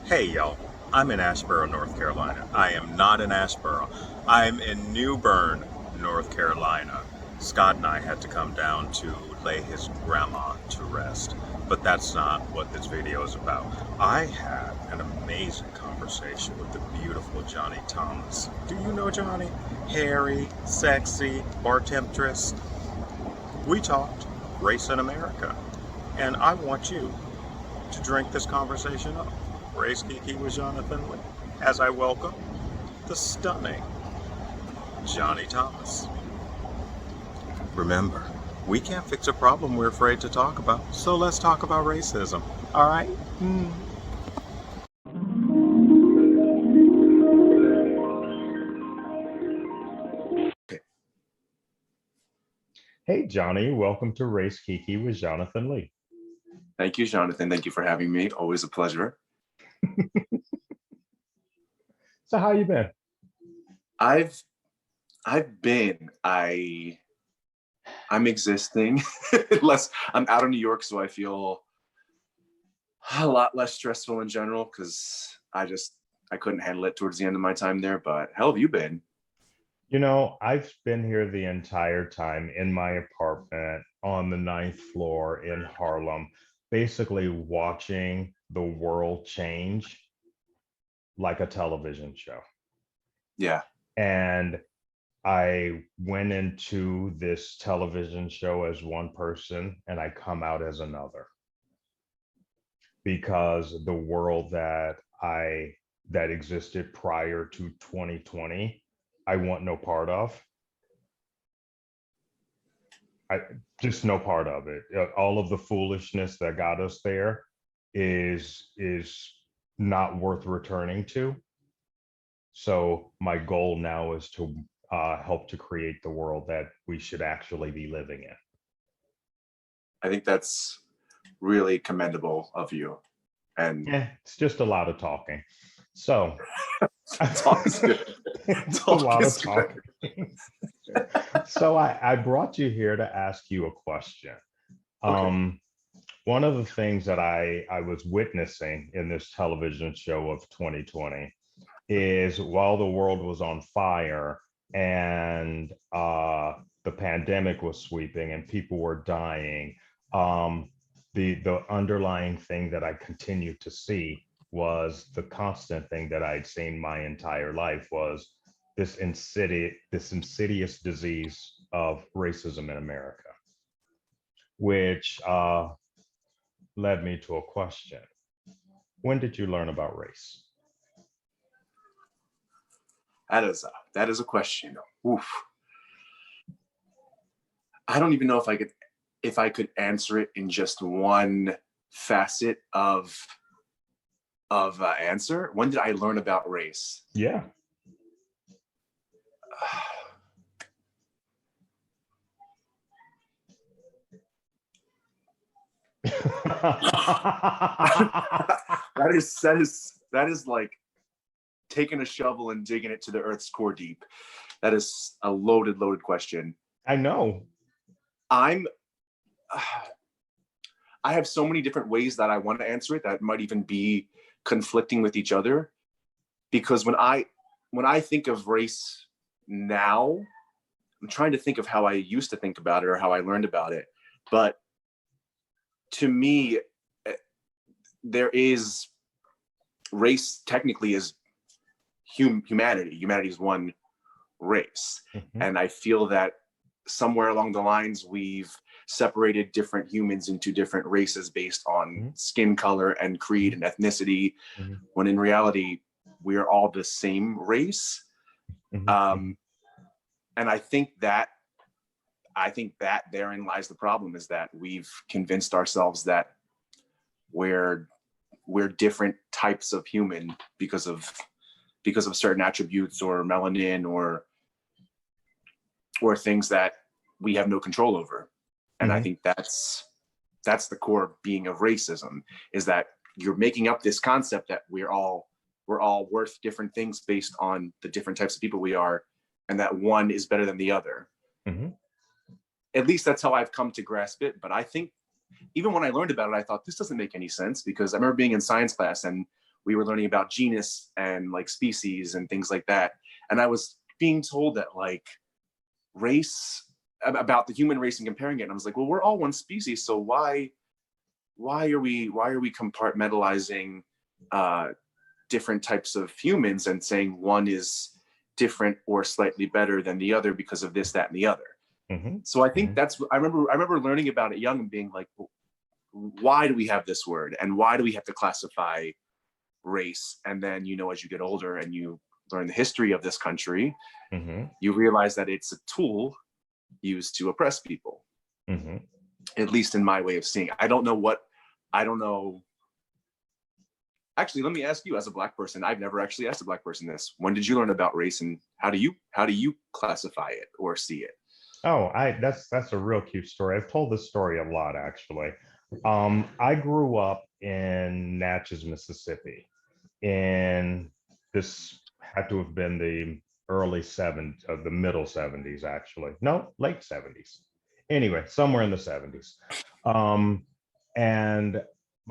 Hey y'all, I'm in Asheboro, North Carolina. I am not in Asheboro. I'm in New Bern, North Carolina. Scott and I had to come down to lay his grandma to rest, but that's not what this video is about. I had an amazing conversation with the beautiful Johnny Thomas. Do you know Johnny? Hairy, sexy, bar temptress. We talked race in America, and I want you to drink this conversation up. Race Kiki with Jonathan Lee, as I welcome the stunning Johnny Thomas. Remember, we can't fix a problem we're afraid to talk about, so let's talk about racism, all right? Hey, Johnny, welcome to Race Kiki with Jonathan Lee. Thank you, Jonathan. Thank you for having me. Always a pleasure. So how you been? I'm existing. I'm out of New York, so I feel a lot less stressful in general because I couldn't handle it towards the end of my time there. But how have you been? You know, I've been here the entire time in my apartment on the 9th floor in Harlem, basically watching the world change like a television show. Yeah. And I went into this television show as one person and I come out as another. Because the world that existed prior to 2020, I want no part of. I just no part of it. All of the foolishness that got us there is not worth returning to. So my goal now is to help to create the world that we should actually be living in. I think that's really commendable of you. And it's just a lot of talking. So talk is good. It's a lot of talking. So I brought you here to ask you a question. Okay. One of the things that I was witnessing in this television show of 2020 is while the world was on fire and the pandemic was sweeping and people were dying, the underlying thing that I continued to see was the constant thing that I'd seen my entire life was this insidious disease of racism in America, which led me to a question. When did you learn about race? That is a question. Oof. I don't even know if I could answer it in just one facet of answer. When did I learn about race? Yeah. that is like taking a shovel and digging it to the earth's core deep. That is a loaded question. I know. I have so many different ways that I want to answer it that might even be conflicting with each other, because when I think of race now, I'm trying to think of how I used to think about it or how I learned about it. But to me, there is race technically is humanity. Humanity is one race. Mm-hmm. And I feel that somewhere along the lines, we've separated different humans into different races based on mm-hmm. skin color and creed and ethnicity, mm-hmm. when in reality, we are all the same race. Mm-hmm. And I think that therein lies the problem, is that we've convinced ourselves that we're different types of human because of certain attributes or melanin or things that we have no control over. And mm-hmm. I think that's the core being of racism, is that you're making up this concept that we're all worth different things based on the different types of people we are, and that one is better than the other. Mm-hmm. At least that's how I've come to grasp it. But I think even when I learned about it, I thought this doesn't make any sense, because I remember being in science class and we were learning about genus and like species and things like that. And I was being told that like race, about the human race and comparing it. And I was like, well, we're all one species. So why are we compartmentalizing different types of humans and saying one is different or slightly better than the other because of this, that, and the other? So I think that's, I remember learning about it young and being like, well, why do we have this word? And why do we have to classify race? And then, you know, as you get older and you learn the history of this country, you realize that it's a tool used to oppress people. At least in my way of seeing it. I don't know. Actually, let me ask you, as a Black person, I've never actually asked a Black person this. When did you learn about race, and how do you classify it or see it? Oh, that's a real cute story. I've told this story a lot, actually. I grew up in Natchez, Mississippi, and this had to have been the early 70s, the middle 70s, actually. No, late 70s. Anyway, somewhere in the 70s. And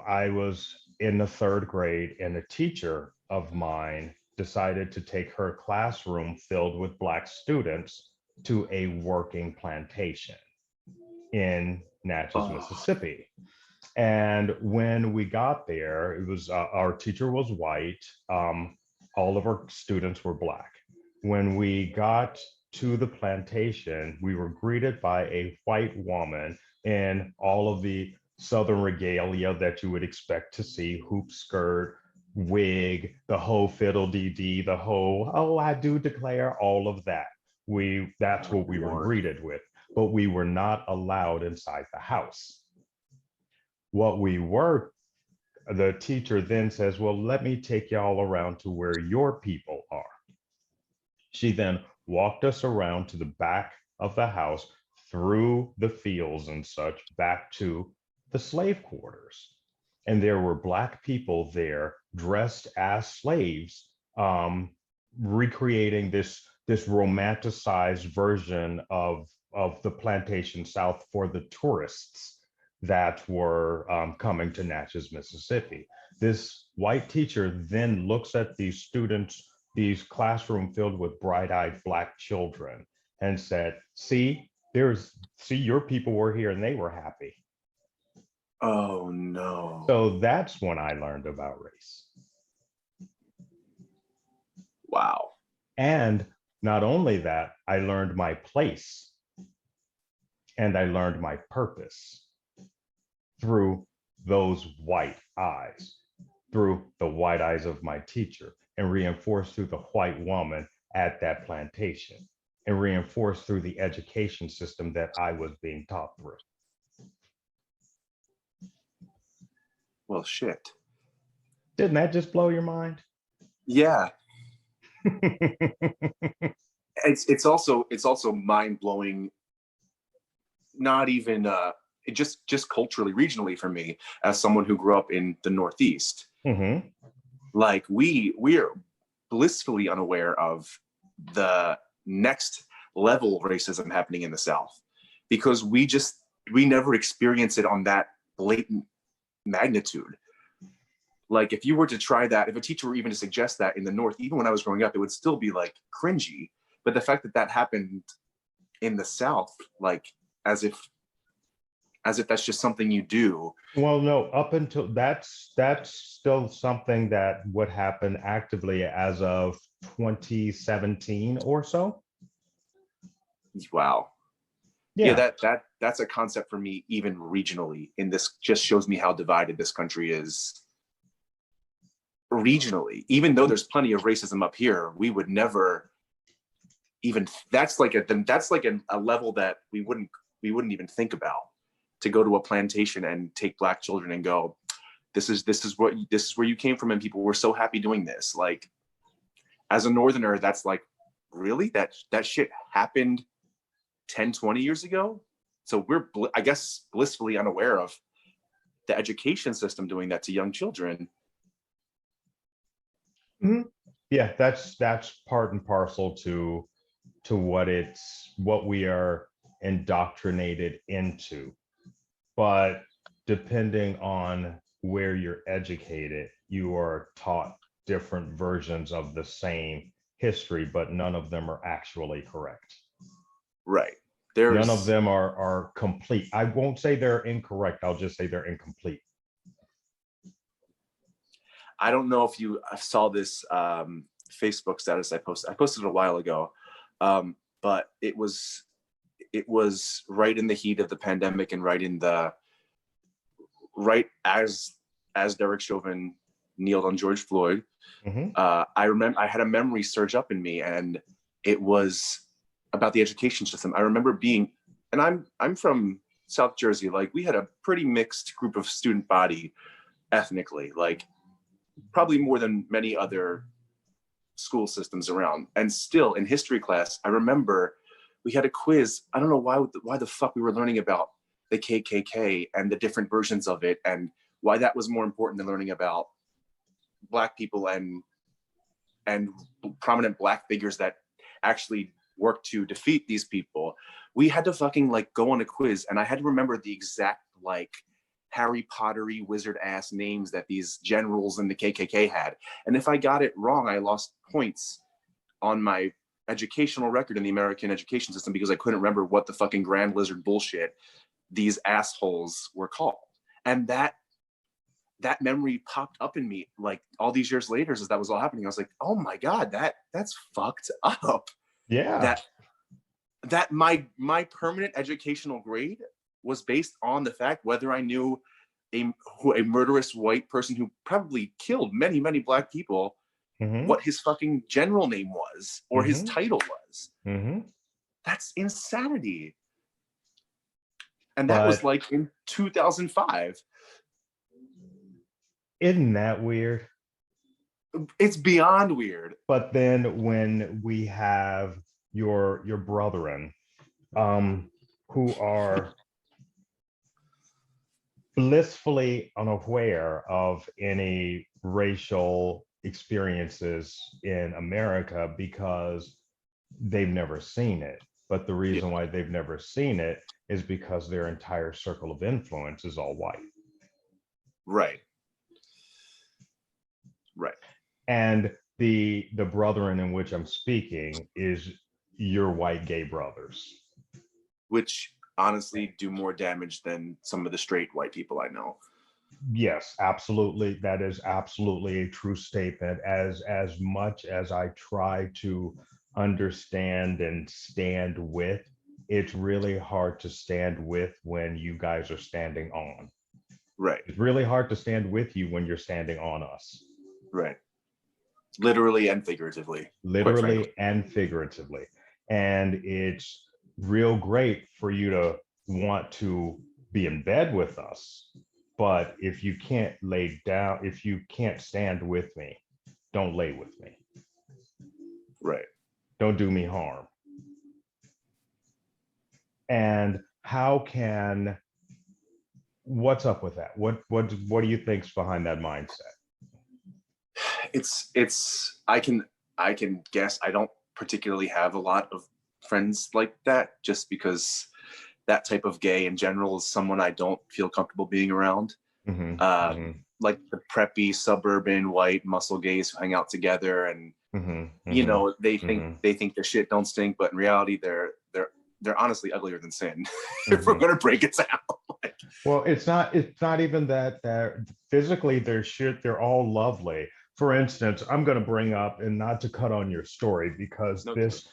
I was in the third grade, and a teacher of mine decided to take her classroom filled with Black students to a working plantation in Natchez, Mississippi. And when we got there, it was our teacher was white. All of our students were Black. When we got to the plantation, we were greeted by a white woman in all of the Southern regalia that you would expect to see: hoop skirt, wig, the whole fiddle-dee-dee, the whole, oh, I do declare, all of that. That's what we were greeted with, but we were not allowed inside the house. The teacher then says, well, let me take y'all around to where your people are. She then walked us around to the back of the house, through the fields and such, back to the slave quarters. And there were Black people there dressed as slaves, recreating this romanticized version of the plantation South for the tourists that were coming to Natchez, Mississippi. This white teacher then looks at these students, these classroom filled with bright-eyed Black children, and said, see, your people were here and they were happy. Oh no. So that's when I learned about race. Wow. And not only that, I learned my place and I learned my purpose through those white eyes, through the white eyes of my teacher, and reinforced through the white woman at that plantation, and reinforced through the education system that I was being taught through. Well, shit. Didn't that just blow your mind? Yeah. It's also mind blowing. Not even just culturally, regionally, for me, as someone who grew up in the Northeast. Like we are blissfully unaware of the next level racism happening in the South, because we never experience it on that blatant magnitude. Like if you were to try that, if a teacher were even to suggest that in the North, even when I was growing up, it would still be like cringy. But the fact that that happened in the South, like as if that's just something you do. Well, no, up until that's still something that would happen actively as of 2017 or so. Wow. Yeah, that's a concept for me, even regionally. In this, just shows me how divided this country is regionally. Even though there's plenty of racism up here, we would never even. That's like a level that we wouldn't even think about, to go to a plantation and take Black children and go, this is where you came from, and people were so happy doing this. Like, as a Northerner, that's like, really, that shit happened 10, 20 years ago. So we're, I guess, blissfully unaware of the education system doing that to young children. Yeah, that's part and parcel to what we are indoctrinated into. But depending on where you're educated, you are taught different versions of the same history, but none of them are actually correct. Right. None of them are complete. I won't say they're incorrect. I'll just say they're incomplete. I don't know if you saw this Facebook status I posted. I posted it a while ago, but it was right in the heat of the pandemic and right as Derek Chauvin kneeled on George Floyd. Mm-hmm. I remember I had a memory surge up in me, and it was about the education system. I remember being, and I'm from South Jersey. Like, we had a pretty mixed group of student body ethnically, like probably more than many other school systems around. And still in history class, I remember we had a quiz. I don't know why the fuck we were learning about the KKK and the different versions of it, and why that was more important than learning about Black people and prominent Black figures that actually worked to defeat these people. We had to fucking like go on a quiz, and I had to remember the exact like Harry Pottery wizard ass names that these generals in the KKK had. And if I got it wrong, I lost points on my educational record in the American education system because I couldn't remember what the fucking grand lizard bullshit these assholes were called. And that memory popped up in me like all these years later as that was all happening. I was like, oh my God, that's fucked up. Yeah. That my permanent educational grade was based on the fact whether I knew a murderous white person who probably killed many, many Black people, Mm-hmm. what his fucking general name was or his title was. Mm-hmm. That's insanity. And that was like in 2005. Isn't that weird? It's beyond weird. But then when we have your brethren who are blissfully unaware of any racial experiences in America because they've never seen it. But the reason why they've never seen it is because their entire circle of influence is all white. Right. And the brethren in which I'm speaking is your white gay brothers. Which honestly do more damage than some of the straight white people I know. Yes, absolutely. That is absolutely a true statement. As much as I try to understand and stand with, it's really hard to stand with when you guys are standing on. Right. It's really hard to stand with you when you're standing on us. Right. Literally and figuratively. Literally and figuratively. And it's real great for you to want to be in bed with us. But if you can't lay down, if you can't stand with me, don't lay with me. Right. Don't do me harm. And what's up with that? What do you think's behind that mindset? It's I can guess. I don't particularly have a lot of friends like that, just because that type of gay in general is someone I don't feel comfortable being around. Like the preppy suburban white muscle gays who hang out together and you know, they think the shit don't stink, but in reality they're honestly uglier than sin. If we're gonna break it down. Well, it's not even that physically they're all lovely. For instance, I'm going to bring up, and not to cut on your story, because this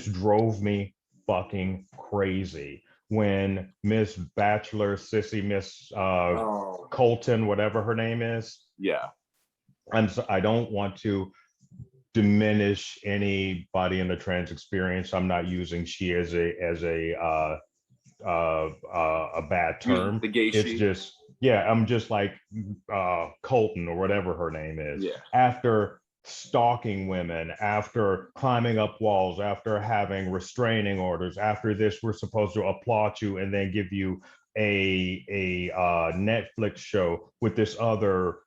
drove me fucking crazy when Miss Bachelor, Sissy, Miss Colton, whatever her name is. Yeah. I don't want to diminish anybody in the trans experience. I'm not using she as a bad term. The gay it's she. Just I'm just like Colton or whatever her name is. Yeah. After stalking women, after climbing up walls, after having restraining orders, after this, we're supposed to applaud you and then give you a Netflix show with this other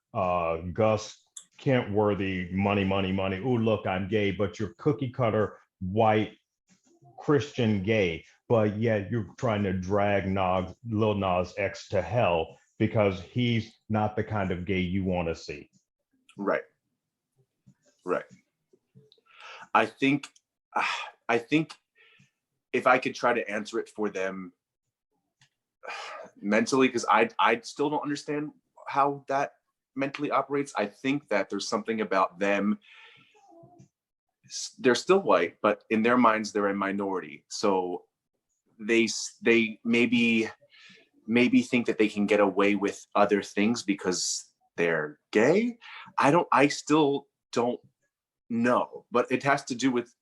Gus Kentworthy money. Ooh, look, I'm gay, but you're cookie cutter white Christian gay, but yet you're trying to drag Lil Nas X to hell because he's not the kind of gay you want to see. Right. Right. I think if I could try to answer it for them mentally, because I still don't understand how that mentally operates. I think that there's something about them. They're still white, but in their minds, they're a minority. So they maybe think that they can get away with other things because they're gay. I still don't know, but it has to do with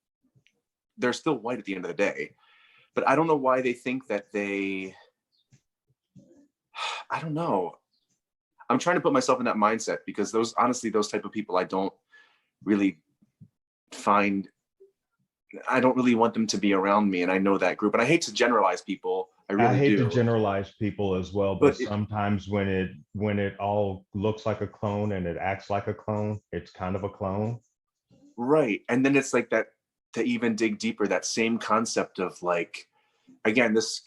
they're still white at the end of the day. But I don't know why they think that I don't know. I'm trying to put myself in that mindset because those type of people I don't really want them to be around me. And I know that group, and I hate to generalize people. I really hate do. to generalize people as well, but sometimes when it all looks like a clone and it acts like a clone, it's kind of a clone. Right. And then it's like that, to even dig deeper, that same concept of like, again, this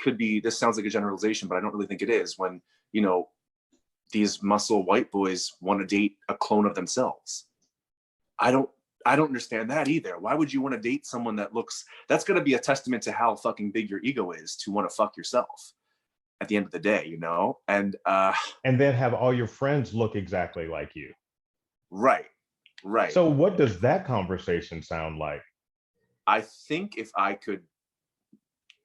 sounds like a generalization, but I don't really think it is, when, you know, these muscle white boys want to date a clone of themselves. I don't understand that either. Why would you want to date someone that's going to be a testament to how fucking big your ego is to want to fuck yourself at the end of the day, you know? And then have all your friends look exactly like you. Right. So what does that conversation sound like? I think if I could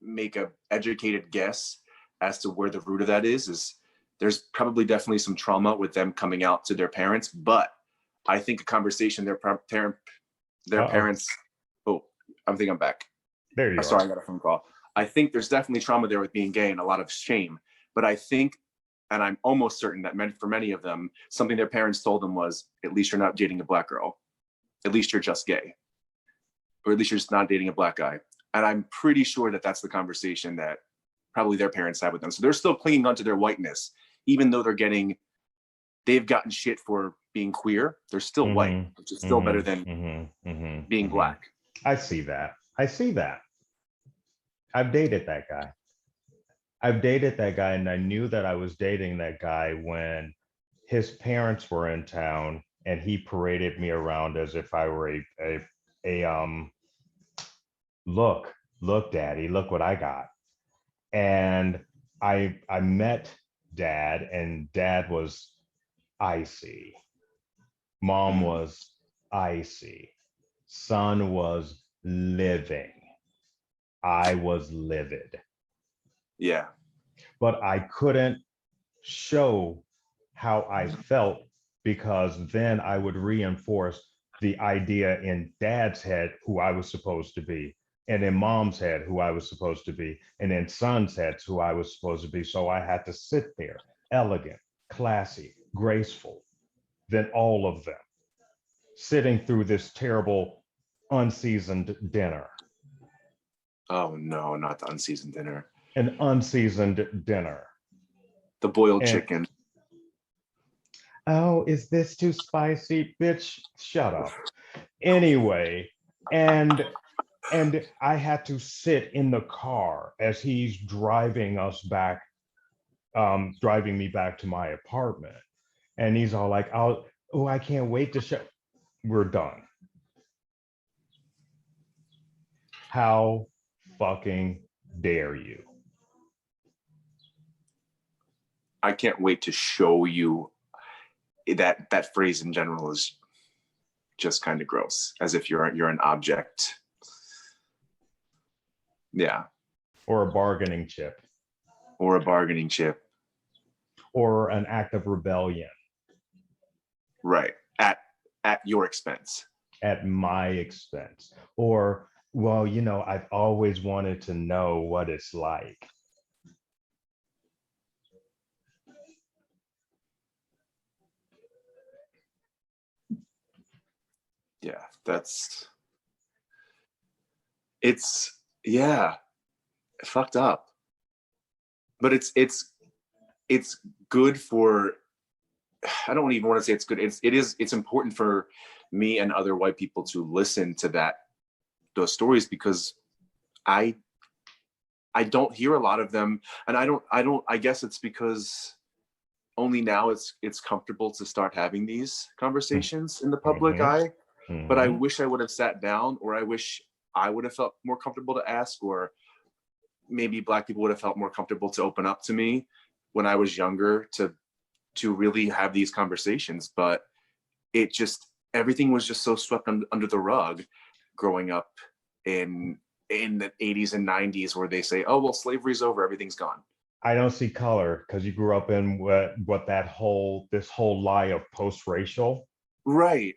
make a educated guess as to where the root of that is there's probably definitely some trauma with them coming out to their parents, but I think a conversation their parents. Oh, I think I'm back. There you are. Sorry, I got a phone call. I think there's definitely trauma there with being gay and a lot of shame. But I think, and I'm almost certain that for many of them, something their parents told them was, at least you're not dating a black girl. At least you're just gay. Or at least you're just not dating a black guy. And I'm pretty sure that that's the conversation that probably their parents had with them. So they're still clinging onto their whiteness, even though they've gotten shit for being queer. They're still white, which is still better than being black. I see that. I've dated that guy. And I knew that I was dating that guy when his parents were in town and he paraded me around as if I were a look, daddy, look what I got. And I met dad, and dad was icy. Mom was icy. Son was living. I was livid. Yeah. But I couldn't show how I felt, because then I would reinforce the idea in dad's head who I was supposed to be, and in mom's head who I was supposed to be, and in son's head who I was supposed to be. So I had to sit there, elegant, classy, graceful, than all of them, sitting through this terrible unseasoned dinner. Oh no, not the unseasoned dinner. An unseasoned dinner. The boiled chicken. Oh, is this too spicy? Bitch, shut up. Anyway, and I had to sit in the car as he's driving us back, driving me back to my apartment. And he's all like, I can't wait to show. We're done. How fucking dare you? I can't wait to show you. That phrase in general is just kind of gross, as if you're an object. Yeah. Or a bargaining chip. Or a bargaining chip. Or an act of rebellion. Right. At your expense. At my expense. Or, well, you know, I've always wanted to know what it's like. Yeah, it's fucked up. But it's good for, I don't even want to say it's good. It's important for me and other white people to listen to those stories, because I don't hear a lot of them. And I guess it's because only now it's comfortable to start having these conversations in the public Mm-hmm. eye. But I Mm-hmm. wish I would have sat down, or I wish I would have felt more comfortable to ask, or maybe Black people would have felt more comfortable to open up to me when I was younger to really have these conversations. But it just, everything was just so swept under the rug growing up in the 80s and 90s, where they say, oh, well, slavery's over, everything's gone. I don't see color because you grew up in what this whole lie of post-racial, Right.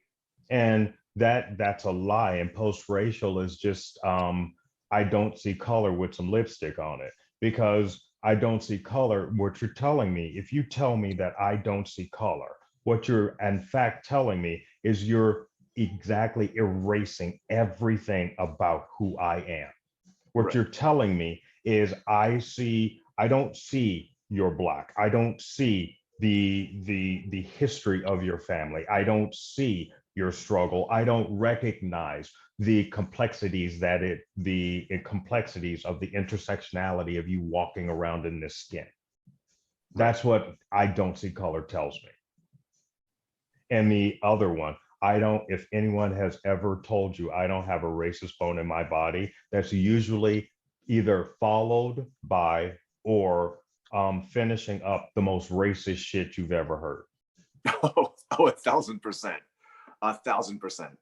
and that's a lie. And post-racial is just I don't see color with some lipstick on it, because I don't see color. What you're telling me, if you tell me that I don't see color, what you're in fact telling me is you're exactly erasing everything about who I am. What Right. you're telling me is I don't see you're Black. I don't see the history of your family. I don't see your struggle. I don't recognize the complexities the complexities of the intersectionality of you walking around in this skin. That's what I don't see color tells me. And the other one, I don't, if anyone has ever told you I don't have a racist bone in my body, that's usually either followed by or finishing up the most racist shit you've ever heard. Oh, 1,000%. 1,000%.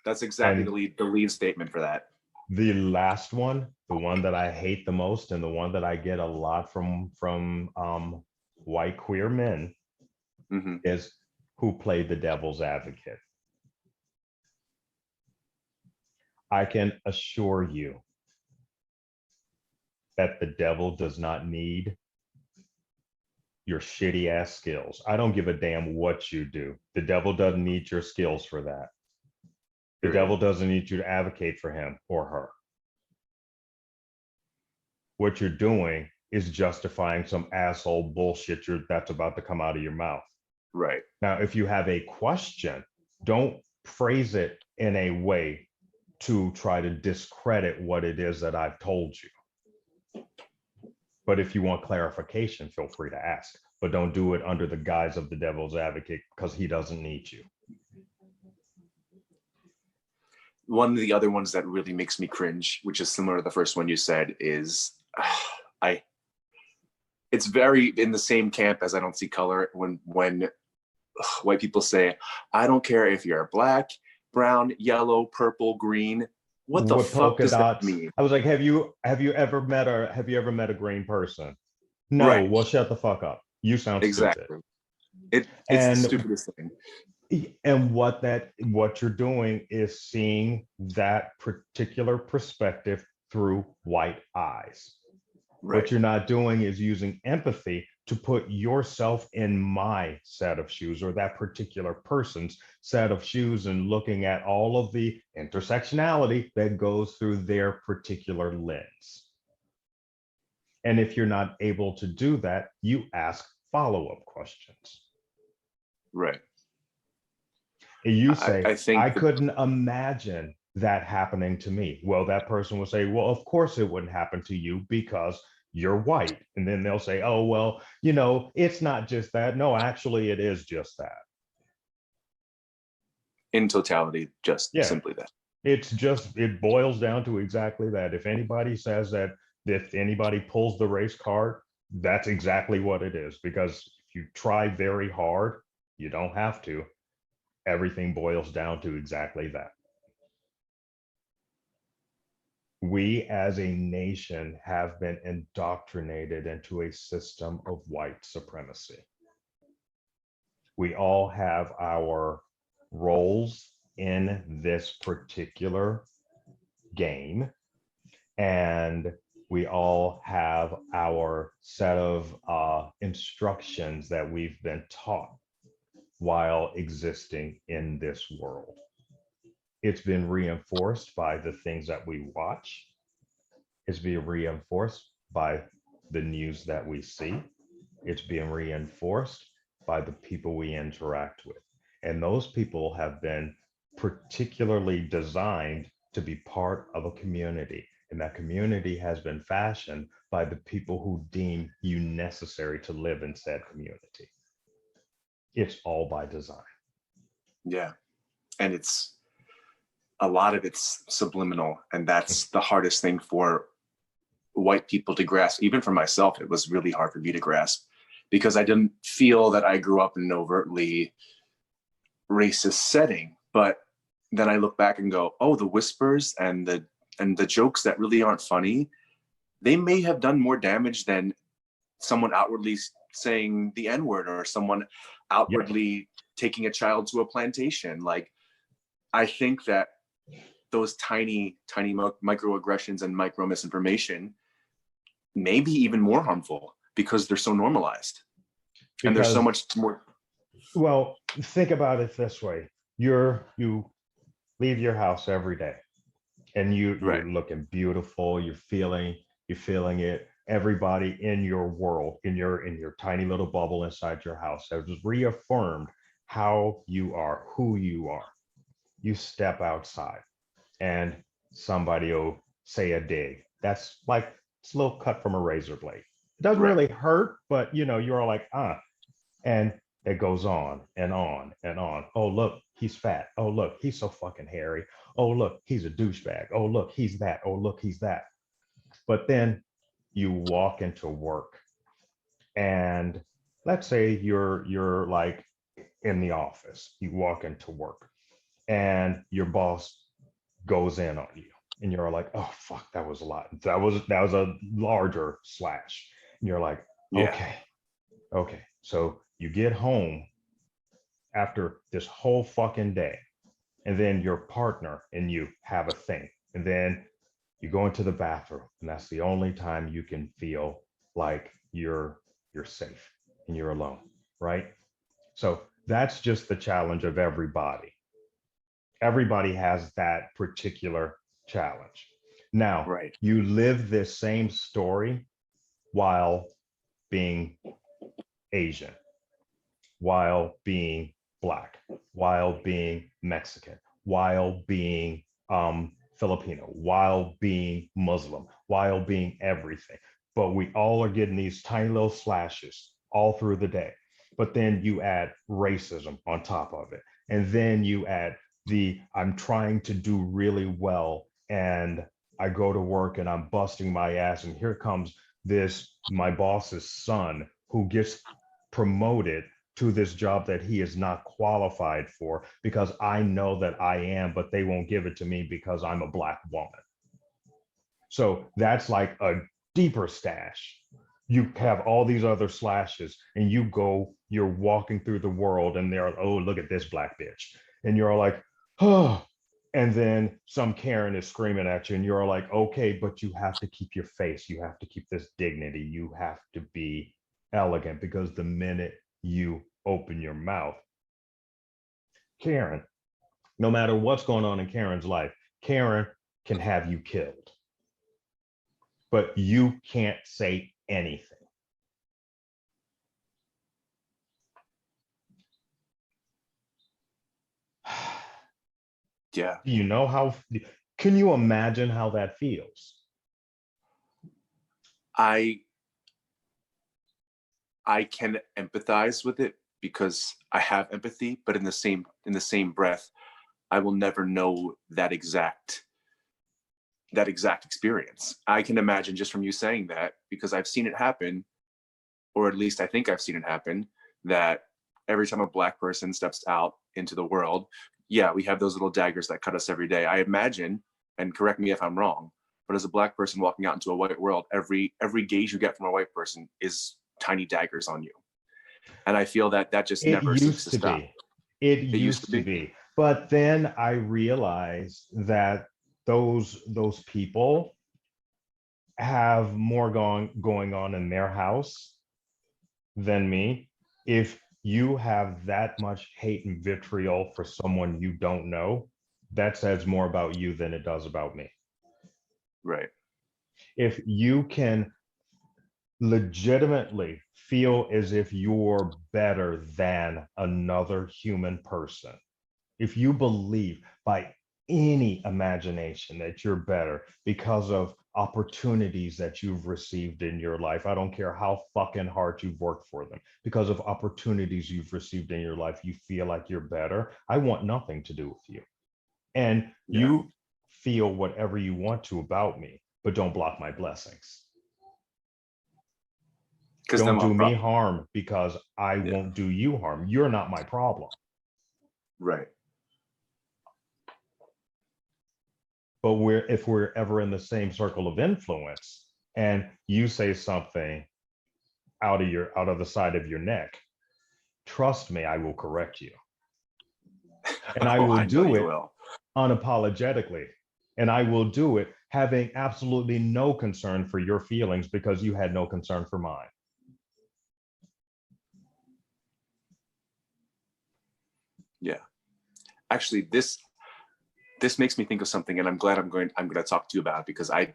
That's exactly And the lead statement for that. the last one, the one that I hate the most, and the one that I get a lot from white queer men, Mm-hmm. is who played the devil's advocate. I can assure you that the devil does not need your shitty ass skills. I don't give a damn what you do. The devil doesn't need your skills for that. The devil doesn't need you to advocate for him or her. What you're doing is justifying some asshole bullshit that's about to come out of your mouth. Right. Now, if you have a question, don't phrase it in a way to try to discredit what it is that I've told you. But if you want clarification, feel free to ask, but don't do it under the guise of the devil's advocate, because he doesn't need you. One of the other ones that really makes me cringe, which is similar to the first one you said, is it's very in the same camp as I don't see color, when white people say, I don't care if you're Black, brown, yellow, purple, green. What the With fuck polka does that dots, mean? I was like, have you ever met a green person? No. Right. Well, shut the fuck up. You sound stupid. Exactly. It's the And stupidest thing. what you're doing is seeing that particular perspective through white eyes. Right. What you're not doing is using empathy to put yourself in my set of shoes, or that particular person's set of shoes, and looking at all of the intersectionality that goes through their particular lens. And if you're not able to do that, you ask follow-up questions. Right. And you say, I think I couldn't imagine that happening to me. Well, that person will say, well, of course it wouldn't happen to you because you're white. And then they'll say, oh, well, it's not just that. No, actually, it is just that. in totality, just simply that. It boils down to exactly that. If anybody says that, if anybody pulls the race card, that's exactly what it is. Because if you try very hard, you don't have to. Everything boils down to exactly that. We as a nation have been indoctrinated into a system of white supremacy. We all have our roles in this particular game, and we all have our set of instructions that we've been taught while existing in this world. It's been reinforced by the things that we watch. It's being reinforced by the news that we see. It's being reinforced by the people we interact with. And those people have been particularly designed to be part of a community. And that community has been fashioned by the people who deem you necessary to live in said community. It's all by design. Yeah. And it's a lot of it's subliminal. And that's the hardest thing for white people to grasp. Even for myself, it was really hard for me to grasp because I didn't feel that I grew up in an overtly racist setting. But then I look back and go, oh, the whispers and the jokes that really aren't funny, they may have done more damage than someone outwardly saying the N-word or someone outwardly taking a child to a plantation. Like, I think that those tiny microaggressions and micro misinformation may be even more harmful because they're so normalized. And there's so much more. Well, think about it this way. You leave your house every day and you're looking beautiful, you're feeling it. Everybody in your world, in your tiny little bubble inside your house has reaffirmed how you are, who you are. You step outside and somebody will say a dig. That's like it's a little cut from a razor blade. It doesn't really hurt, but you're like, and it goes on and on and on. Oh, look, he's fat. Oh, look, he's so fucking hairy. Oh, look, he's a douchebag. Oh, look, he's that. Oh, look, he's that. But then you walk into work and let's say you're like in the office. You walk into work and your boss goes in on you and you're like, oh, fuck, that was a lot. That was a larger slash. And you're like, okay. So you get home after this whole fucking day, and then your partner and you have a thing, and then you go into the bathroom, and that's the only time you can feel like you're safe and you're alone, right? So that's just the challenge of everybody. Everybody has that particular challenge. Now, you live this same story while being Asian, while being Black, while being Mexican, while being Filipino, while being Muslim, while being everything. But we all are getting these tiny little slashes all through the day. But then you add racism on top of it. And then you add I'm trying to do really well and I go to work and I'm busting my ass. And here comes my boss's son who gets promoted to this job that he is not qualified for because I know that I am, but they won't give it to me because I'm a Black woman. So that's like a deeper stash. You have all these other slashes and you're walking through the world and they're, oh, look at this Black bitch. And you're like, oh, and then some Karen is screaming at you and you're like, okay, but you have to keep your face. You have to keep this dignity. You have to be elegant because the minute you open your mouth, Karen, no matter what's going on in Karen's life, Karen can have you killed. But you can't say anything. Yeah. You know can you imagine how that feels? I can empathize with it because I have empathy, but in the same breath, I will never know that exact experience. I can imagine just from you saying that, because I've seen it happen, or at least I think I've seen it happen, that every time a Black person steps out into the world, we have those little daggers that cut us every day. I imagine, and correct me if I'm wrong, but as a Black person walking out into a white world, every gaze you get from a white person is tiny daggers on you. And I feel that just never seems to stop. It used to be. But then I realized that those people have more going on in their house than me. If you have that much hate and vitriol for someone you don't know, that says more about you than it does about me. Right. If you can legitimately feel as if you're better than another human person, if you believe by any imagination that you're better because of opportunities that you've received in your life. I don't care how fucking hard you've worked for them. Because of opportunities you've received in your life, you feel like you're better. I want nothing to do with you. And Yeah. you feel whatever you want to about me, but don't block my blessings. Don't do me harm because I won't do you harm. You're not my problem. Right. But if we're ever in the same circle of influence and you say something out of the side of your neck, trust me, I will correct you. And I will do it unapologetically. And I will do it having absolutely no concern for your feelings because you had no concern for mine. Yeah. Actually, this makes me think of something, and I'm glad I'm going to talk to you about it, because I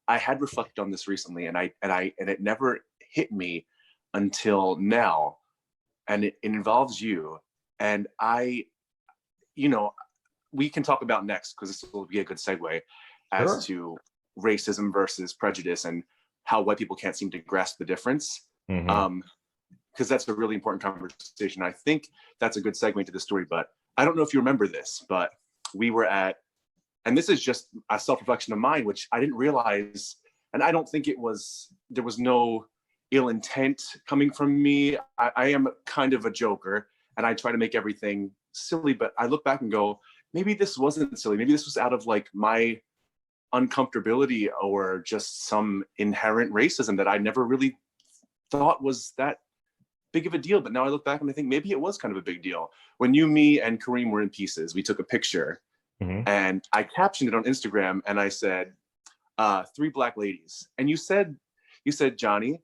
had reflected on this recently, and it never hit me until now, and it involves you. And we can talk about next, because this will be a good segue as to racism versus prejudice and how white people can't seem to grasp the difference. Because that's a really important conversation. I think that's a good segue into the story, but I don't know if you remember this, but we were at, and this is just a self-reflection of mine, which I didn't realize, and I don't think there was no ill intent coming from me. I am kind of a joker, and I try to make everything silly, but I look back and go, maybe this wasn't silly. Maybe this was out of like my uncomfortability or just some inherent racism that I never really thought was that big of a deal. But now I look back and I think maybe it was kind of a big deal. When you, me, and Kareem were in pieces, we took a picture and I captioned it on Instagram, and I said, 3 black ladies. And you said, Johnny,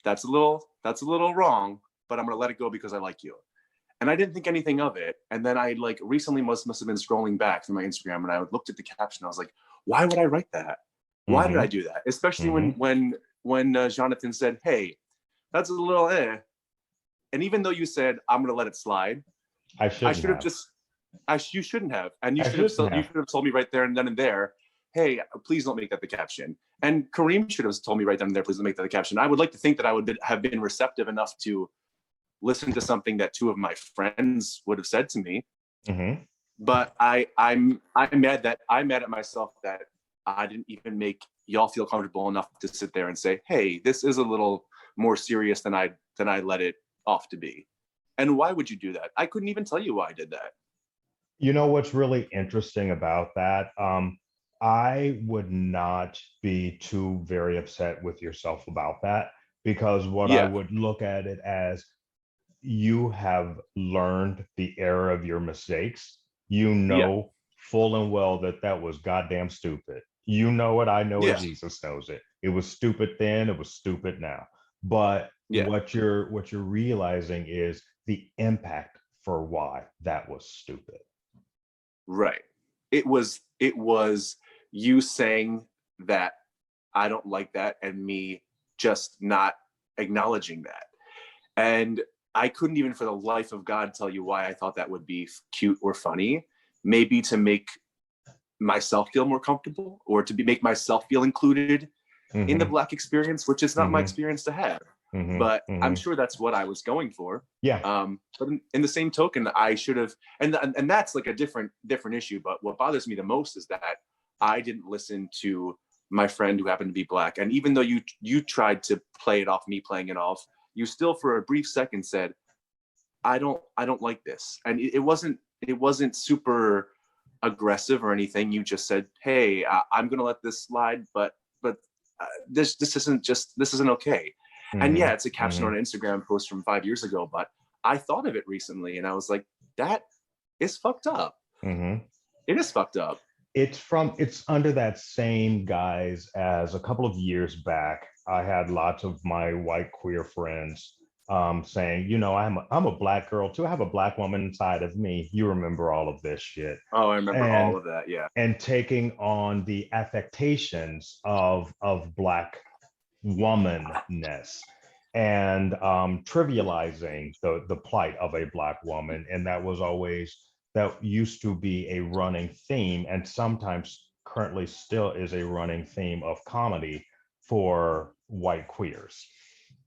that's a little wrong, but I'm gonna let it go because I like you. And I didn't think anything of it. And then I like recently must have been scrolling back through my Instagram, and I looked at the caption. I was like, why would I write that? Why did I do that? Especially when Jonathan said, hey, that's a little And even though you said, I'm going to let it slide, you shouldn't have. And you should have told me right there and then and there, hey, please don't make that the caption. And Kareem should have told me right then and there, please don't make that the caption. I would like to think that I would have been receptive enough to listen to something that 2 of my friends would have said to me. But I'm mad at myself that I didn't even make y'all feel comfortable enough to sit there and say, hey, this is a little more serious than I let it off to be. And why would you do that? I couldn't even tell you why I did that. You know what's really interesting about that? I would not be too very upset with yourself about that, because I would look at it as, you have learned the error of your mistakes. You know full and well that was goddamn stupid. You know it, I know it, Jesus knows it. It was stupid then, it was stupid now. But what you're realizing is the impact for why that was stupid. Right. It was you saying that I don't like that, and me just not acknowledging that. And I couldn't even for the life of God tell you why I thought that would be cute or funny. Maybe to make myself feel more comfortable, or to make myself feel included in the Black experience, which is not my experience to have. But I'm sure that's what I was going for. But in the same token, I should have, and that's like a different issue. But what bothers me the most is that I didn't listen to my friend who happened to be Black. And even though you tried to play it off, me playing it off, you still for a brief second said, I don't like this. And it wasn't super aggressive or anything. You just said, hey, I'm gonna let this slide, but this isn't okay. And it's a caption on an Instagram post from 5 years ago, but I thought of it recently and I was like, that is fucked up. It is fucked up. It's under that same guise as a couple of years back. I had lots of my white queer friends saying, I'm a Black girl too. I have a Black woman inside of me. You remember all of this shit. Oh, I remember all of that. Yeah. And taking on the affectations of Black womanness and trivializing the plight of a Black woman. And that was always that used to be a running theme, and sometimes currently still is a running theme of comedy for white queers.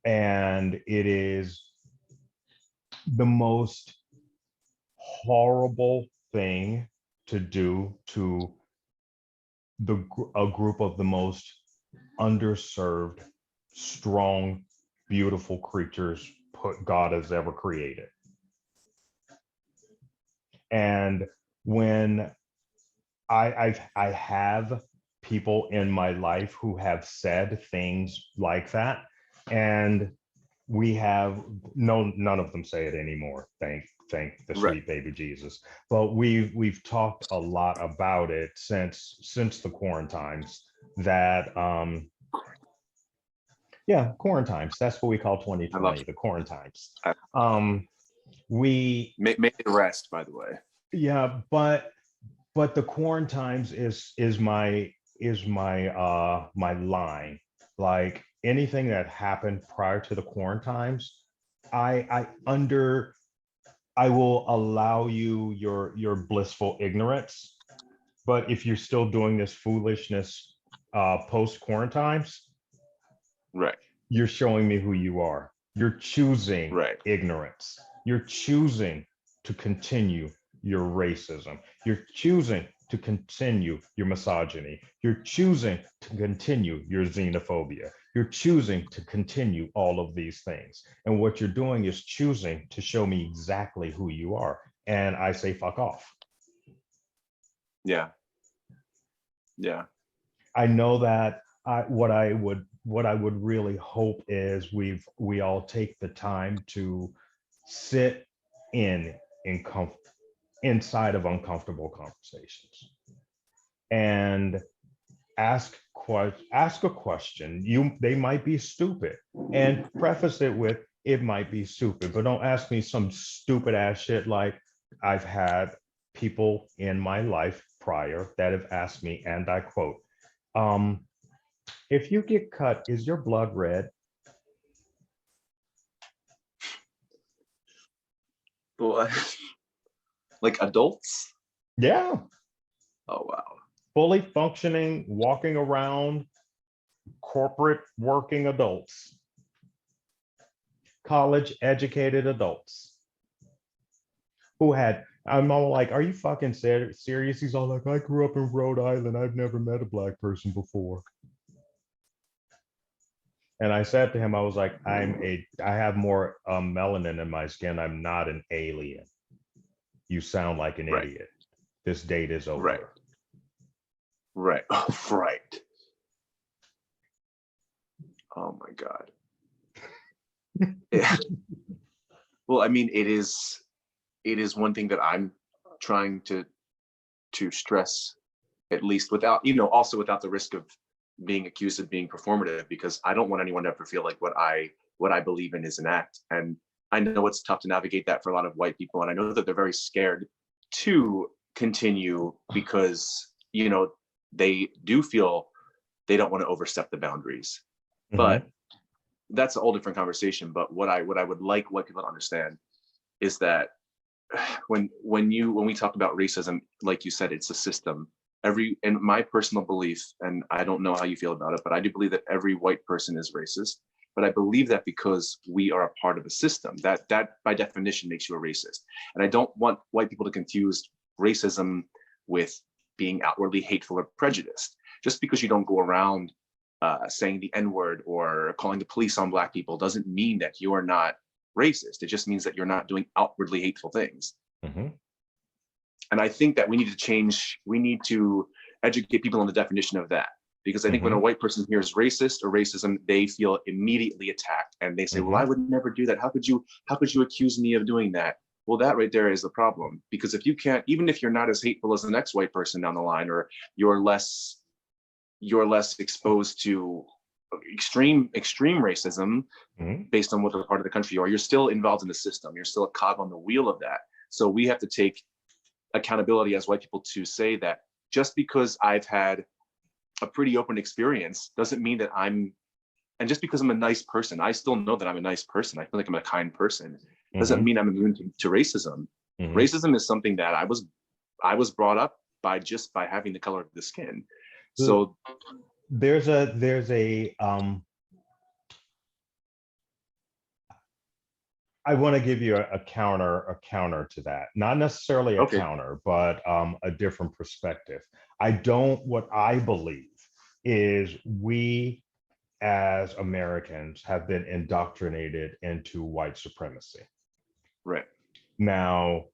And it is the most horrible thing to do to a group of the most underserved, strong, beautiful creatures put God has ever created. And when I have people in my life who have said things like that, and we have none of them say it anymore. Thank the Right. sweet baby Jesus. But we've talked a lot about it since the quarantines that yeah, quarantines. That's what we call 2020, the quarantines. We Make it rest, by the way. yeah, but the quarantines is my line. Like anything that happened prior to the quarantines, I I will allow you your blissful ignorance. But if you're still doing this foolishness post quarantines, Right. you're showing me who you are. You're choosing Right. ignorance. You're choosing to continue your racism. You're choosing to continue your misogyny. You're choosing to continue your xenophobia. You're choosing to continue all of these things. And what you're doing is choosing to show me exactly who you are. And I say, fuck off. Yeah. Yeah. I know that what I would really hope is we all take the time to sit in inside of uncomfortable conversations and ask a question. They might be stupid, and preface it with it might be stupid, but don't ask me some stupid ass shit like I've had people in my life prior that have asked me, and I quote, if you get cut, is your blood red? What? Like adults? Yeah. Oh wow. Fully functioning, walking around, corporate working adults, college educated adults who had, I'm all like, are you fucking serious? He's all like, I grew up in Rhode Island. I've never met a black person before. And I said to him, I was like, I have more melanin in my skin. I'm not an alien. You sound like an Right. idiot. This date is over. Right. Right. Right. Oh my God. Yeah. Well, I mean, it is one thing that I'm trying to stress, at least without, also without the risk of being accused of being performative, because I don't want anyone to ever feel like what I believe in is an act. And I know it's tough to navigate that for a lot of white people. And I know that they're very scared to continue because, they do feel they don't want to overstep the boundaries. Mhm. But that's a whole different conversation. But what I would like white people to understand is that when we talk about racism, like you said, it's a system. In my personal belief, and I don't know how you feel about it, but I do believe that every white person is racist. But I believe that because we are a part of a system, that by definition makes you a racist. And I don't want white people to confuse racism with being outwardly hateful or prejudiced. Just because you don't go around saying the N-word or calling the police on Black people doesn't mean that you are not racist. It just means that you're not doing outwardly hateful things. Mm-hmm. And I think that we need to educate people on the definition of that. Because I think when a white person hears racist or racism, they feel immediately attacked. And they say, well, I would never do that. How could you accuse me of doing that? Well, that right there is the problem. Because if you can't, even if you're not as hateful as the next white person down the line, or you're less exposed to extreme racism based on what part of the country you are, you're still involved in the system. You're still a cog on the wheel of that. So we have to take accountability as white people to say that just because I've had a pretty open experience doesn't mean that and just because I'm a nice person, I still know that I'm a nice person. I feel like I'm a kind person. Doesn't mean I'm immune to racism. Mhm. Racism is something that I was brought up by just by having the color of the skin. So there's a I want to give you a counter to that. Not necessarily a okay, counter, but a different perspective. What I believe is we as Americans have been indoctrinated into white supremacy. right, Now,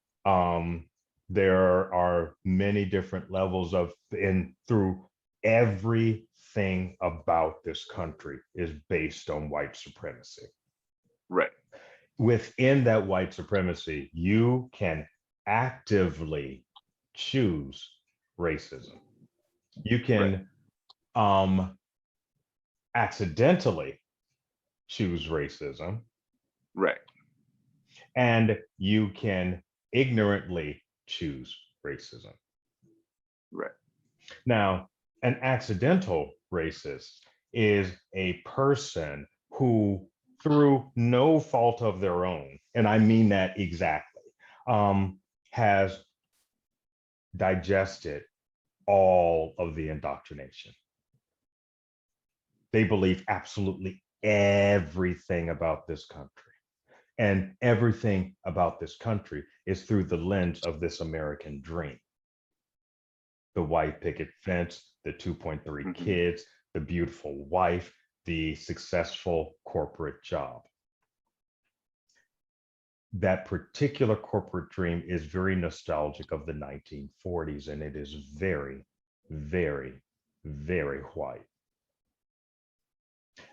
there are many different levels of through everything about this country is based on white supremacy. right, Within that white supremacy, you can actively choose racism. You right, can accidentally choose racism, right, and you can ignorantly choose racism. right, Now, an accidental racist is a person who, through no fault of their own, and I mean that exactly, has digested all of the indoctrination. They believe absolutely everything about this country. And everything about this country is through the lens of this American dream. The white picket fence, the 2.3 mm-hmm. kids, the beautiful wife, the successful corporate job. That particular corporate dream is very nostalgic of the 1940s, and it is very, very, very white.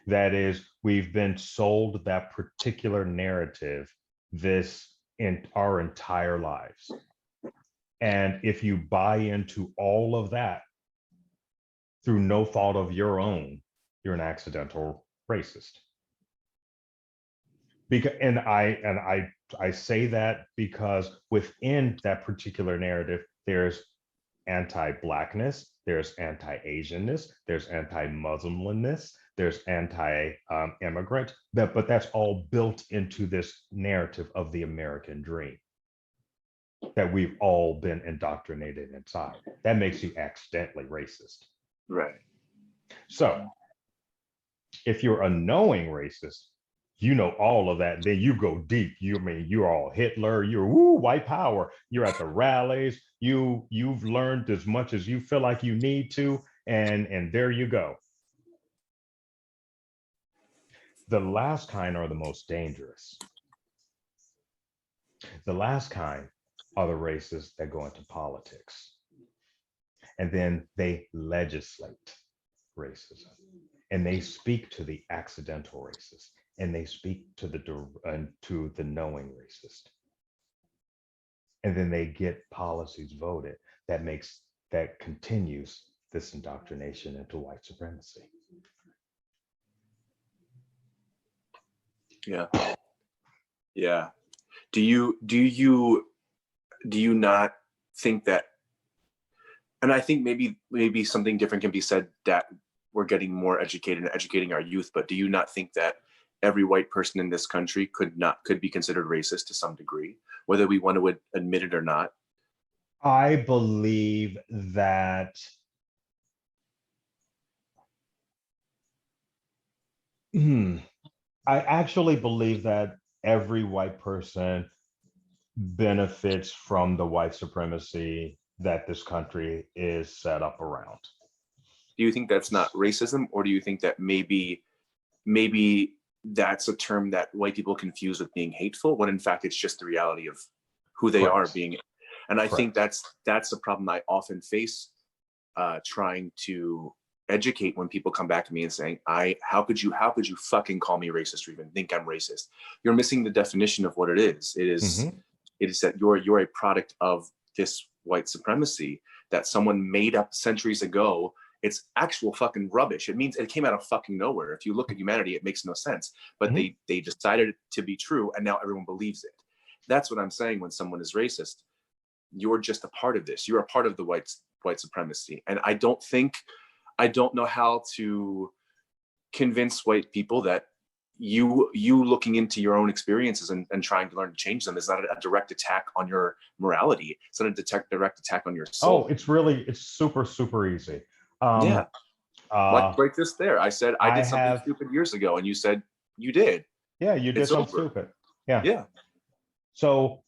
That is, we've been sold that particular narrative in our entire lives. And if you buy into all of that through no fault of your own, you're an accidental racist. I say that because within that particular narrative, there's anti-blackness, there's anti-Asianness, there's anti-Muslimness, there's anti-immigrant, but that's all built into this narrative of the American dream that we've all been indoctrinated inside. That makes you accidentally racist. Right. So if you're a knowing racist, you know all of that. Then you go deep. You're all Hitler. You're white power. You're at the rallies. You've learned as much as you feel like you need to, and there you go. The last kind are the most dangerous. The last kind are the racists that go into politics, and then they legislate racism, and they speak to the accidental racist, and they speak to the knowing racist, and then they get policies voted that continues this indoctrination into white supremacy. Yeah. Yeah. Do you not think that, and I think maybe something different can be said, that we're getting more educated and educating our youth, but do you not think that every white person in this country could be considered racist to some degree, whether we want to admit it or not? I believe that I actually believe that every white person benefits from the white supremacy that this country is set up around. Do you think that's not racism, or do you think that maybe that's a term that white people confuse with being hateful, when in fact it's just the reality of who they Correct. are being? And I think Correct. that's a problem I often face, trying to educate, when people come back to me and saying, how could you fucking call me racist or even think I'm racist? You're missing the definition of what it is. It is that you're a product of this white supremacy that someone made up centuries ago. It's actual fucking rubbish. It means it came out of fucking nowhere. If you look at humanity, it makes no sense. But they decided it to be true, and now everyone believes it. That's what I'm saying. When someone is racist, you're just a part of this. You're a part of the white supremacy. And I don't know how to convince white people that you looking into your own experiences and trying to learn to change them is not a direct attack on your morality. It's not a direct attack on your soul. Oh, it's super, super easy. Yeah. Like right just there. I said, I did something have, stupid years ago, and you said you did. yeah, you did It's something over. stupid. Yeah. Yeah. So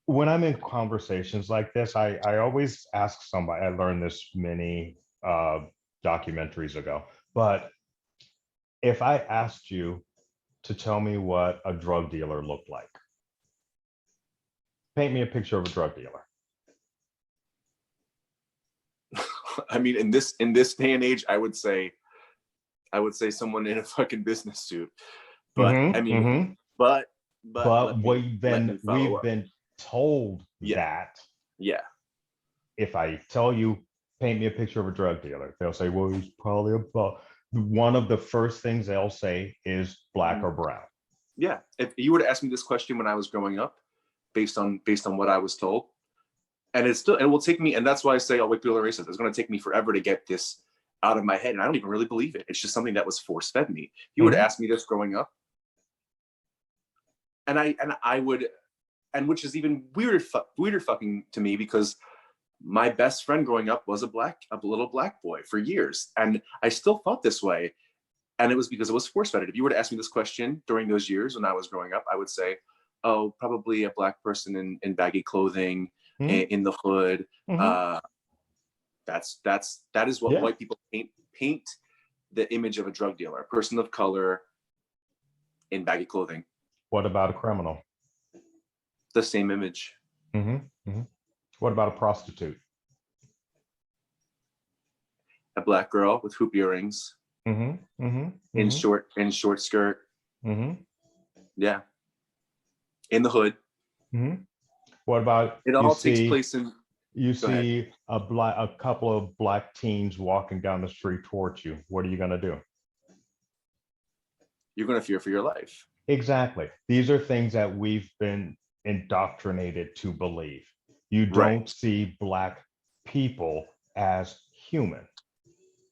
when I'm in conversations like this, I always ask somebody, I learned this many documentaries ago, but if I asked you to tell me what a drug dealer looked like, paint me a picture of a drug dealer. I mean, in this day and age, I would say someone in a fucking business suit. But I mean, but we've been told that. Yeah. If I tell you, paint me a picture of a drug dealer, they'll say, well, he's probably about, one of the first things they'll say is black or brown. Yeah. If you were to ask me this question when I was growing up, based on what I was told, and it will take me, and that's why I say, white people are racist. It's going to take me forever to get this out of my head, and I don't even really believe it. It's just something that was force fed me. If you were to ask me this growing up, and I would, and which is even weirder fucking to me, because my best friend growing up was a little black boy for years, and I still thought this way, and it was because it was force fed. If you were to ask me this question during those years when I was growing up, I would say, oh, probably a black person in baggy clothing, in the hood. That is what white people paint the image of a drug dealer, a person of color in baggy clothing. What about a criminal? The same image. What about a prostitute? A black girl with hoop earrings, in short skirt. Yeah, in the hood. What about, it all takes place in, you see a couple of black teens walking down the street towards you. What are you going to do? You're going to fear for your life. Exactly. These are things that we've been indoctrinated to believe. You don't see black people as human.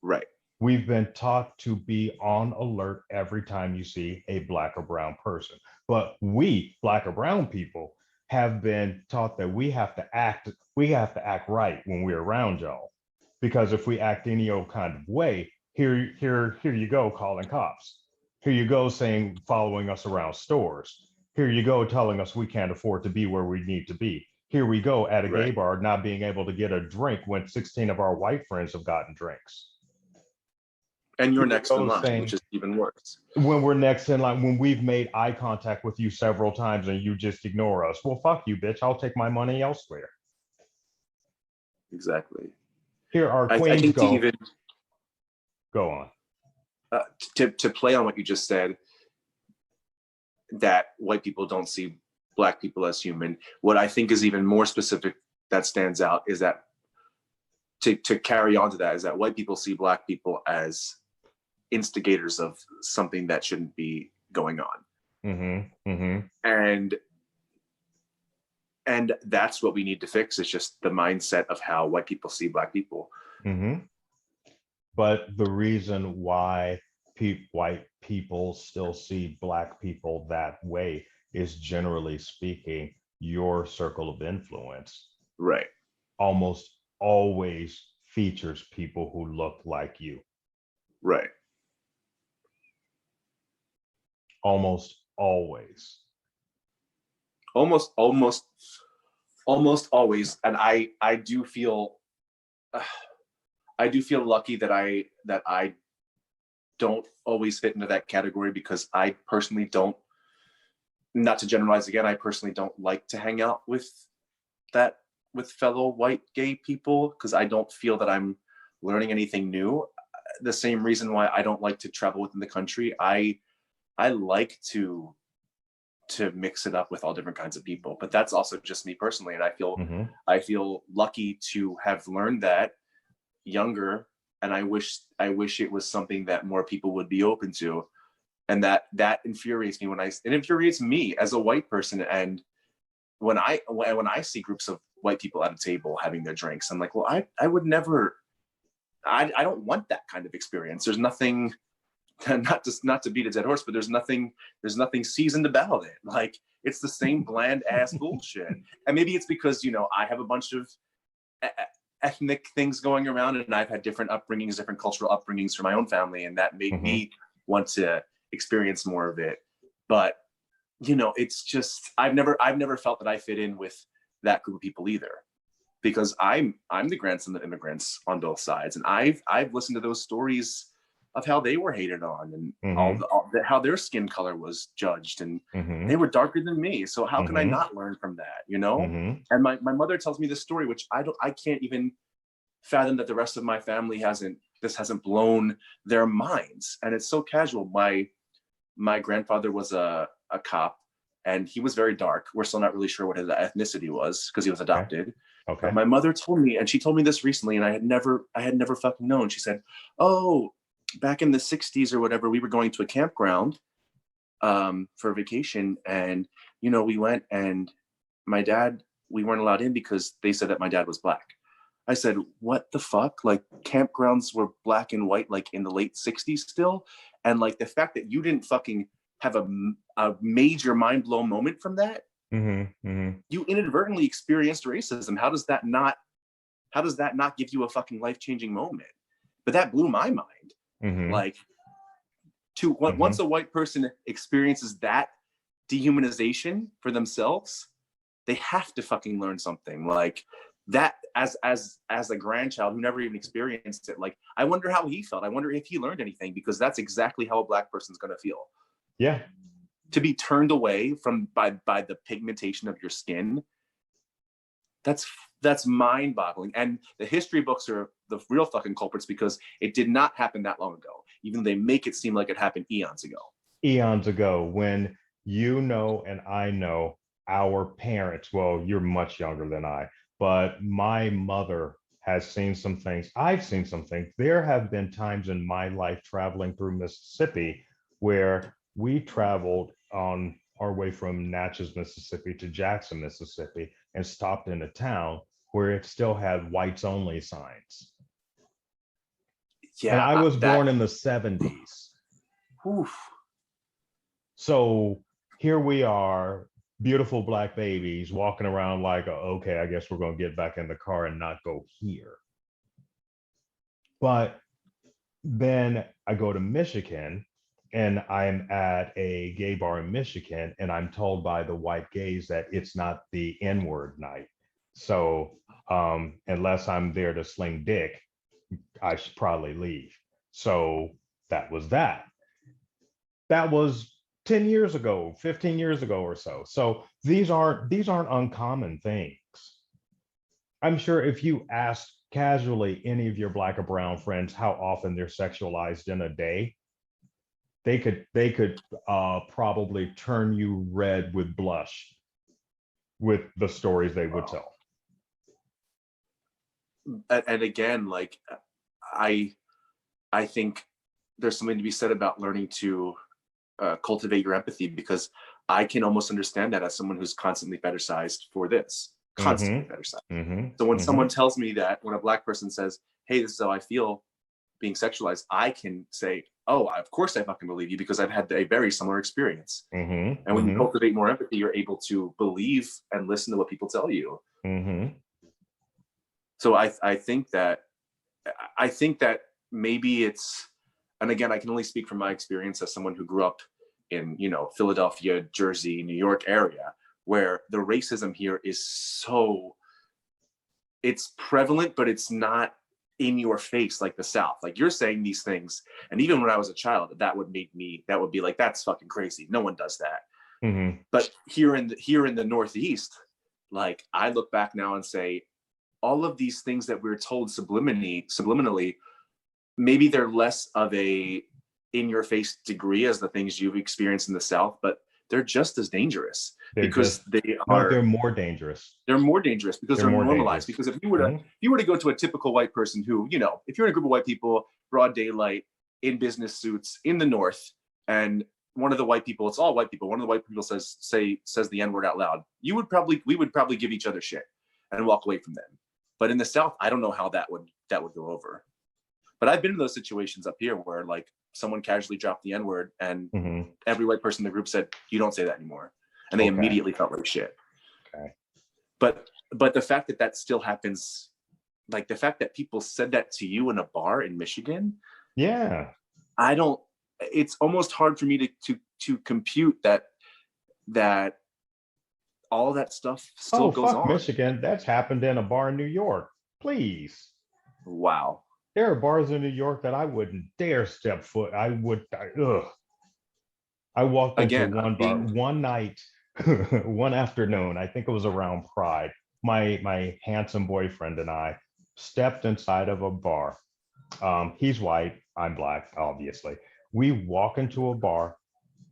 Right. We've been taught to be on alert every time you see a black or brown person. But we, black or brown people, have been taught that we have to act right when we're around y'all. Because if we act any old kind of way, here you go calling cops. Here you go saying, following us around stores. Here you go telling us we can't afford to be where we need to be. Here we go at a gay bar not being able to get a drink when 16 of our white friends have gotten drinks. And you're next in line, which is even worse. When we're next in line, when we've made eye contact with you several times and you just ignore us. Well, fuck you, bitch. I'll take my money elsewhere. Exactly. Here our queens go. Go on. To play on what you just said, that white people don't see black people as human. What I think is even more specific that stands out is that to carry on to that is that white people see black people as instigators of something that shouldn't be going on. And that's what we need to fix. It's just the mindset of how white people see black people. But the reason why white people still see black people that way is, generally speaking, your circle of influence almost always features people who look like you. Almost always. Almost always. And I do feel lucky that I don't always fit into that category, because I personally don't, not to generalize again, I personally don't like to hang out with fellow white gay people, because I don't feel that I'm learning anything new. The same reason why I don't like to travel within the country. I like to mix it up with all different kinds of people, but that's also just me personally. And I feel lucky to have learned that younger, and I wish it was something that more people would be open to. And that infuriates me it infuriates me as a white person. And when I see groups of white people at a table having their drinks, I'm like, well, I would never, I don't want that kind of experience. There's nothing not to beat a dead horse, but there's nothing seasoned about it. Like, it's the same bland ass bullshit. And maybe it's because, I have a bunch of ethnic things going around, and I've had different upbringings, different cultural upbringings for my own family, and that made me want to experience more of it. But it's just, I've never felt that I fit in with that group of people either, because I'm the grandson of immigrants on both sides, and I've listened to those stories of how they were hated on, and how their skin color was judged, and they were darker than me. So how can I not learn from that? And my mother tells me this story, which I can't even fathom that the rest of my family hasn't blown their minds. And it's so casual. My grandfather was a cop, and he was very dark. We're still not really sure what his ethnicity was because he was adopted. Okay. But my mother told me, and she told me this recently, and I had never fucking known. She said, "Oh, back in the 60s or whatever, we were going to a campground for a vacation, and we went, and we weren't allowed in because they said that my dad was black." I said, "What the fuck? Like, campgrounds were black and white, like in the late 60s still? And like the fact that you didn't fucking have a major mind blown moment from that, you inadvertently experienced racism. How does that not give you a fucking life-changing moment?" But that blew my mind. Like, once a white person experiences that dehumanization for themselves, they have to fucking learn something like that. As a grandchild who never even experienced it, like, I wonder how he felt. I wonder if he learned anything, because that's exactly how a black person's going to feel. Yeah. To be turned away from by the pigmentation of your skin, that's mind-boggling. And the history books are the real fucking culprits, because it did not happen that long ago, even though they make it seem like it happened eons ago. When and I know our parents, well, you're much younger than I, but my mother has seen some things. I've seen some things. There have been times in my life traveling through Mississippi where we traveled on our way from Natchez, Mississippi to Jackson, Mississippi, and stopped in a town where it still had whites only signs. Yeah, and I was born in the 70s. Oof. So here we are, beautiful black babies walking around like, okay, I guess we're going to get back in the car and not go here. But then I go to Michigan, and I'm at a gay bar in Michigan, and I'm told by the white gays that it's not the N-word night. So unless I'm there to sling dick, I should probably leave. So that was that. That was 10 years ago, 15 years ago or so. So these aren't uncommon things. I'm sure if you ask casually any of your black or brown friends how often they're sexualized in a day, they could probably turn you red with blush with the stories they would tell. And again, like, I think there's something to be said about learning to cultivate your empathy, because I can almost understand that as someone who's constantly fetishized for this, constantly fetishized. So when someone tells me that, when a black person says, "Hey, this is how I feel being sexualized," I can say, "Oh, of course I fucking believe you, because I've had a very similar experience." And when you cultivate more empathy, you're able to believe and listen to what people tell you. So I think that maybe it's, and again, I can only speak from my experience as someone who grew up in, Philadelphia, Jersey, New York area, where the racism here is so, it's prevalent, but it's not in your face like the South. Like, you're saying these things, and even when I was a child, that would be like, that's fucking crazy. No one does that. But here in the Northeast, like, I look back now and say, all of these things that we're told subliminally, maybe they're less of a in-your-face degree as the things you've experienced in the South, but they're just as dangerous. They're more dangerous. They're more dangerous because they're normalized. Because if you were to go to a typical white person who, if you're in a group of white people, broad daylight, in business suits, in the North, and one of the white people, it's all white people, one of the white people says the N-word out loud, we would probably give each other shit and walk away from them. But in the South, I don't know how that would go over. But I've been in those situations up here where like someone casually dropped the N-word and every white person in the group said, "You don't say that anymore," and they immediately felt like shit. Okay. But the fact that that still happens, like the fact that people said that to you in a bar in Michigan, Yeah. I don't. It's almost hard for me to compute that all that stuff still goes on. Michigan, that's happened in a bar in New York. Please. Wow. There are bars in New York that I wouldn't dare step foot. I walked into one bar one night, one afternoon. I think it was around Pride. My handsome boyfriend and I stepped inside of a bar. He's white, I'm black, obviously. We walk into a bar,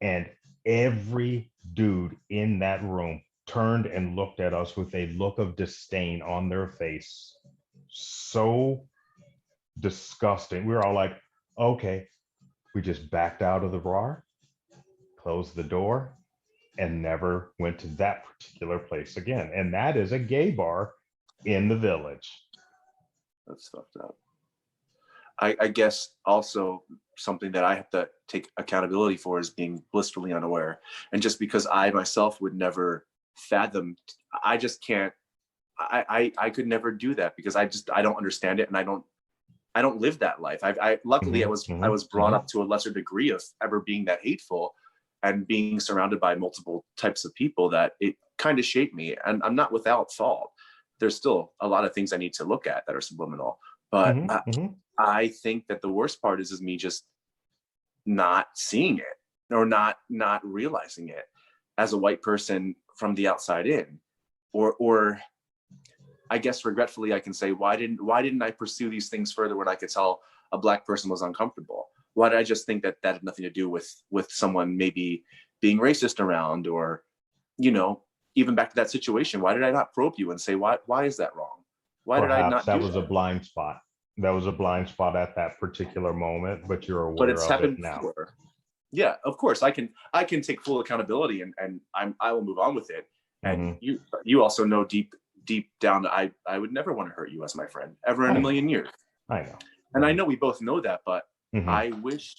and every dude in that room turned and looked at us with a look of disdain on their face. So disgusting. We were all like, okay. We just backed out of the bar, closed the door, and never went to that particular place again. And that is a gay bar in the Village. That's fucked up. I guess also something that I have to take accountability for is being blissfully unaware. And just because I myself would never fathom, I just can't, I could never do that because I don't understand it. And I don't live that life. Luckily I was brought up to a lesser degree of ever being that hateful and being surrounded by multiple types of people that it kind of shaped me. And I'm not without fault. There's still a lot of things I need to look at that are subliminal, but I think that the worst part is me just not seeing it or not realizing it as a white person from the outside in, or I guess regretfully I can say, why didn't I pursue these things further when I could tell a black person was uncomfortable? Why did I just think that had nothing to do with someone maybe being racist around, or, you know, even back to that situation, why did I not probe you and say, why is that wrong? Why did I not do that? That was a blind spot. That was a blind spot at that particular moment, but you're aware but it's of happened it now. Before. Yeah, of course I can take full accountability and I will move on with it. And you also know deep down that I would never want to hurt you as my friend ever in a million years. I know. And I know we both know that, but I wish.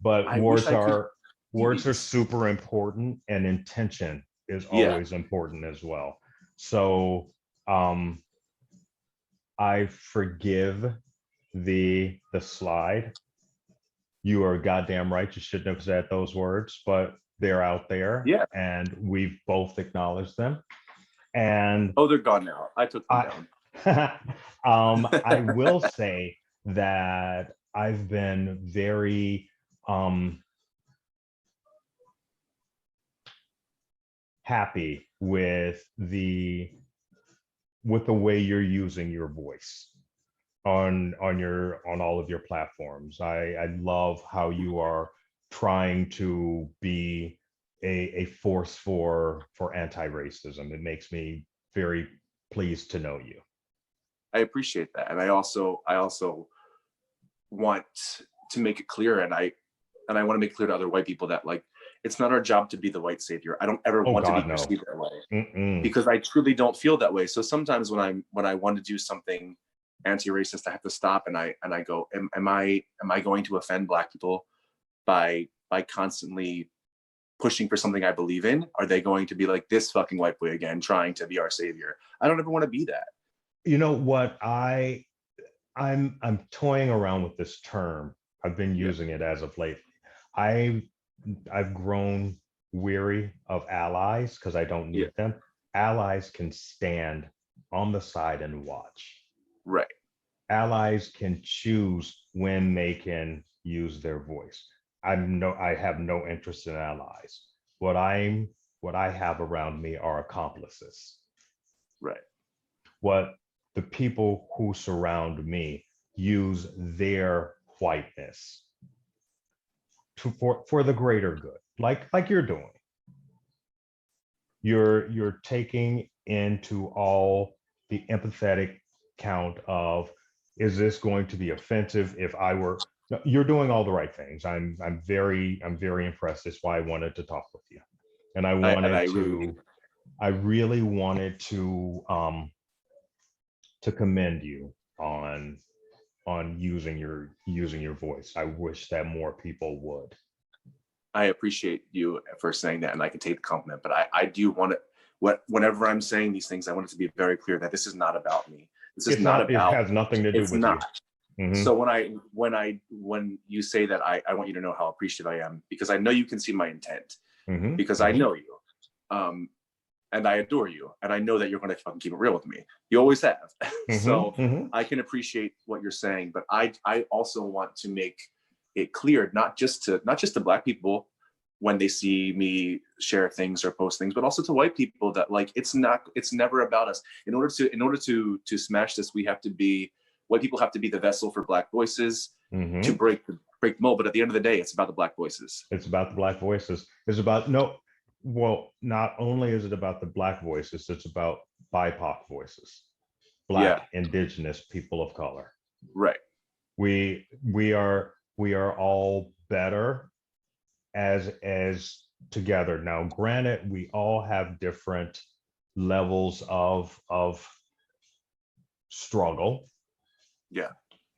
But words are super important, and intention is always important as well. So I forgive the slide. You are goddamn right. You shouldn't have said those words, but they're out there. Yeah. And we've both acknowledged them. And they're gone now. I took them down. I will say that I've been very happy with the way you're using your voice on all of your platforms. I love how you are trying to be a force for anti-racism. It makes me very pleased to know you. I appreciate that. And I also want to make it clear, and I want to make clear to other white people that, like, it's not our job to be the white savior. I don't ever want to be perceived that way, because I truly don't feel that way. So sometimes when I want to do something anti-racist, I have to stop and I go, am I going to offend Black people by constantly pushing for something I believe in? Are they going to be like, this fucking white boy again trying to be our savior? I don't ever want to be that. You know what, I'm toying around with this term. I've been using it as of late. I've grown weary of allies because I don't need them. Allies can stand on the side and watch. Right. Allies can choose when they can use their voice. I have no interest in allies. What I have around me are accomplices. Right. What the people who surround me use their whiteness for the greater good, like you're doing. You're taking into all the empathetic count of, is this going to be offensive if I were? No, you're doing all the right things. I'm very impressed. That's why I wanted to talk with you, and I really wanted to commend you on on using your voice. I wish that more people would. I appreciate you for saying that, and I can take the compliment, but I do want to, whenever I'm saying these things, I want it to be very clear that this is not about me. This is not It about, has nothing to do it's with not. you. Mm-hmm. So when you say that, I want you to know how appreciative I am, because I know you can see my intent, Mm-hmm. because I know you. And I adore you, and I know that you're going to fucking keep it real with me. You always have. Mm-hmm. So mm-hmm. I can appreciate what you're saying, but I also want to make it clear, not just to Black people when they see me share things or post things, but also to white people, that like it's never about us. In order to smash this, white people have to be the vessel for Black voices, Mm-hmm. to break the mold. But at the end of the day, it's about the Black voices. It's about the Black voices. It's about not only is it about the Black voices, it's about BIPOC voices, Black, Indigenous, people of color. Right. We are all better as together. Now, granted, we all have different levels of struggle. Yeah.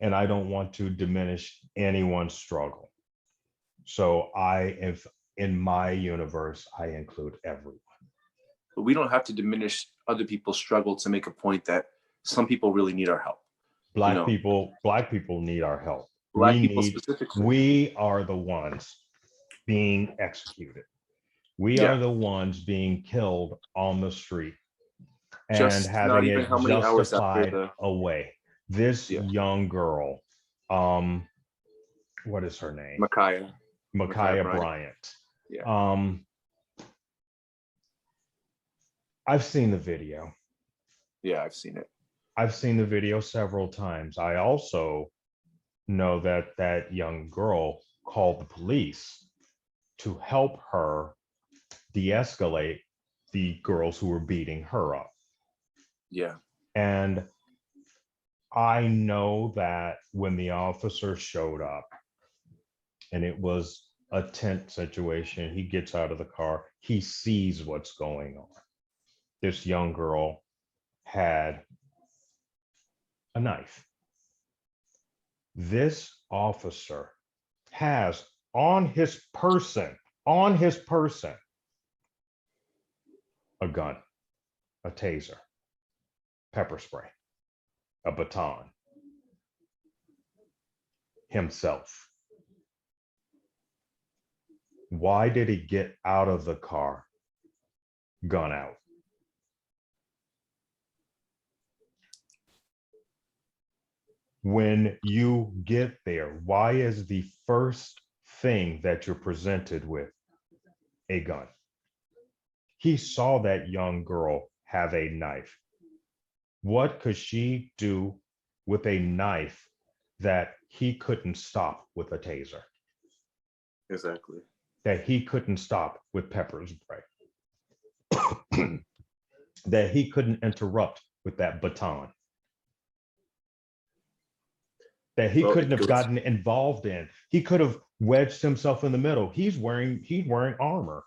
And I don't want to diminish anyone's struggle. So in my universe, I include everyone. But we don't have to diminish other people's struggle to make a point that some people really need our help. Black people need our help. Black people specifically. We are the ones being executed. We are the ones being killed on the street and having it justified away. This young girl, what is her name? Ma'Khia Bryant. Yeah. I've seen the video. Yeah, I've seen it. I've seen the video several times. I also know that young girl called the police to help her de-escalate the girls who were beating her up. Yeah. And I know that when the officer showed up and it was a tense situation, he gets out of the car, he sees what's going on. This young girl had a knife. This officer has on his person, a gun, a taser, pepper spray, a baton, himself. Why did he get out of the car, gun out? When you get there, why is the first thing that you're presented with a gun? He saw that young girl have a knife. What could she do with a knife that he couldn't stop with a taser? Exactly. That he couldn't stop with pepper spray? That he couldn't interrupt with that baton? That he couldn't have gotten involved in? He could have wedged himself in the middle. He's wearing armor.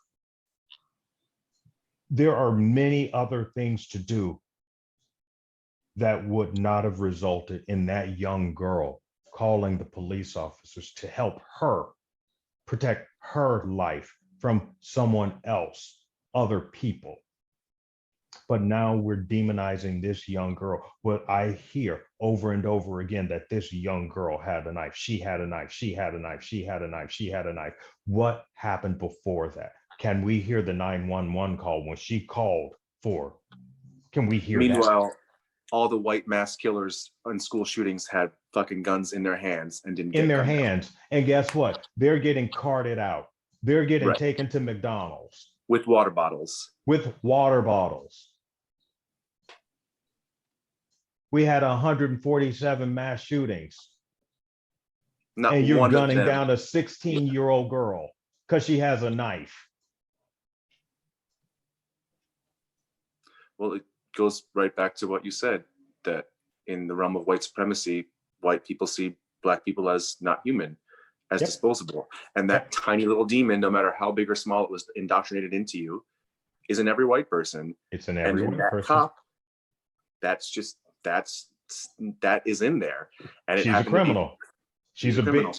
There are many other things to do that would not have resulted in that young girl calling the police officers to help her protect her life from someone else, other people. But now we're demonizing this young girl. What I hear over and over again, that this young girl had a knife. She had a knife. She had a knife. She had a knife. She had a knife. What happened before that? Can we hear the 911 call when she called for? Can we hear that? Meanwhile, all the white mass killers in school shootings had fucking guns in their hands and didn't get in their hands. And guess what? They're getting carted out. They're getting taken to McDonald's. With water bottles. With water bottles. We had 147 mass shootings. And you're gunning down a 16-year-old girl because she has a knife. Well, it goes right back to what you said, that in the realm of white supremacy, white people see Black people as not human, as disposable. And that tiny little demon, no matter how big or small it was indoctrinated into you, is in every white person. It's in every white person. Cop, that is in there, and it She's a happened to be. criminal. She's She's a a big, criminal.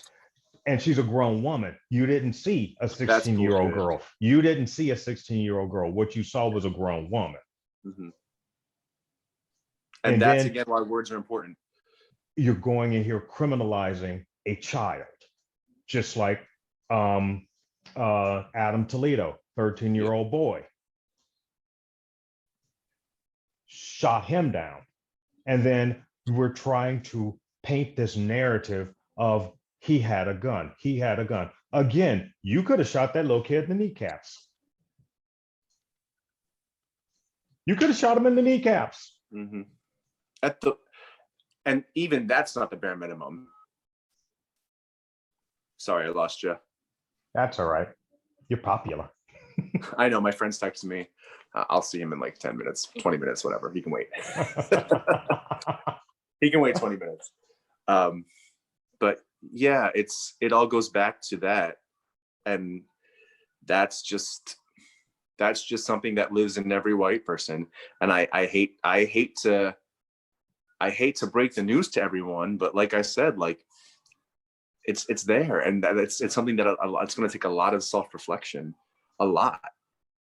and she's a grown woman. You didn't see a That's 16-year-old bullshit. girl. You didn't see a 16-year-old girl. What you saw was a grown woman. And And that's then again why words are important. you're going in here criminalizing a child, just like Adam Toledo, 13-year-old boy, shot him down. And then we're trying to paint this narrative of he had a gun. He had a gun. Again, you could have shot that little kid in the kneecaps. You could have shot him in the kneecaps. And even that's not the bare minimum. Sorry, I lost you. That's all right. You're popular. I know, my friend's texting me. I'll see him in like 10 minutes, 20 minutes, whatever. He can wait. He can wait 20 minutes. But yeah, it all goes back to that. And that's just something that lives in every white person. And I hate to break the news to everyone, but like I said, like it's there, and it's something that it's going to take a lot of self-reflection, a lot.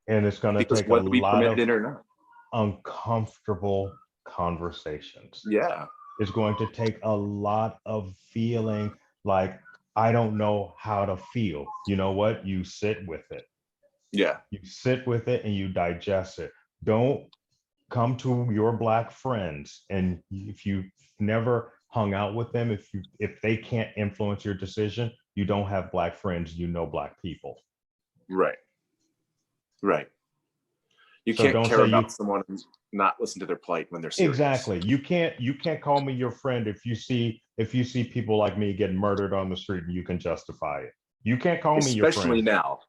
And it's going to take whether we lot permit of it or not, uncomfortable conversations. Yeah. It's going to take a lot of feeling like, I don't know how to feel. You know what? You sit with it. Yeah. You sit with it and you digest it. Don't come to your Black friends, and if you've never hung out with them, if they can't influence your decision, you don't have Black friends, you know Black people. Right. You So can't don't care say about someone and not listen to their plight when they're serious. Exactly. You can't call me your friend if you see people like me getting murdered on the street and you can justify it. You can't call me your friend. Especially now,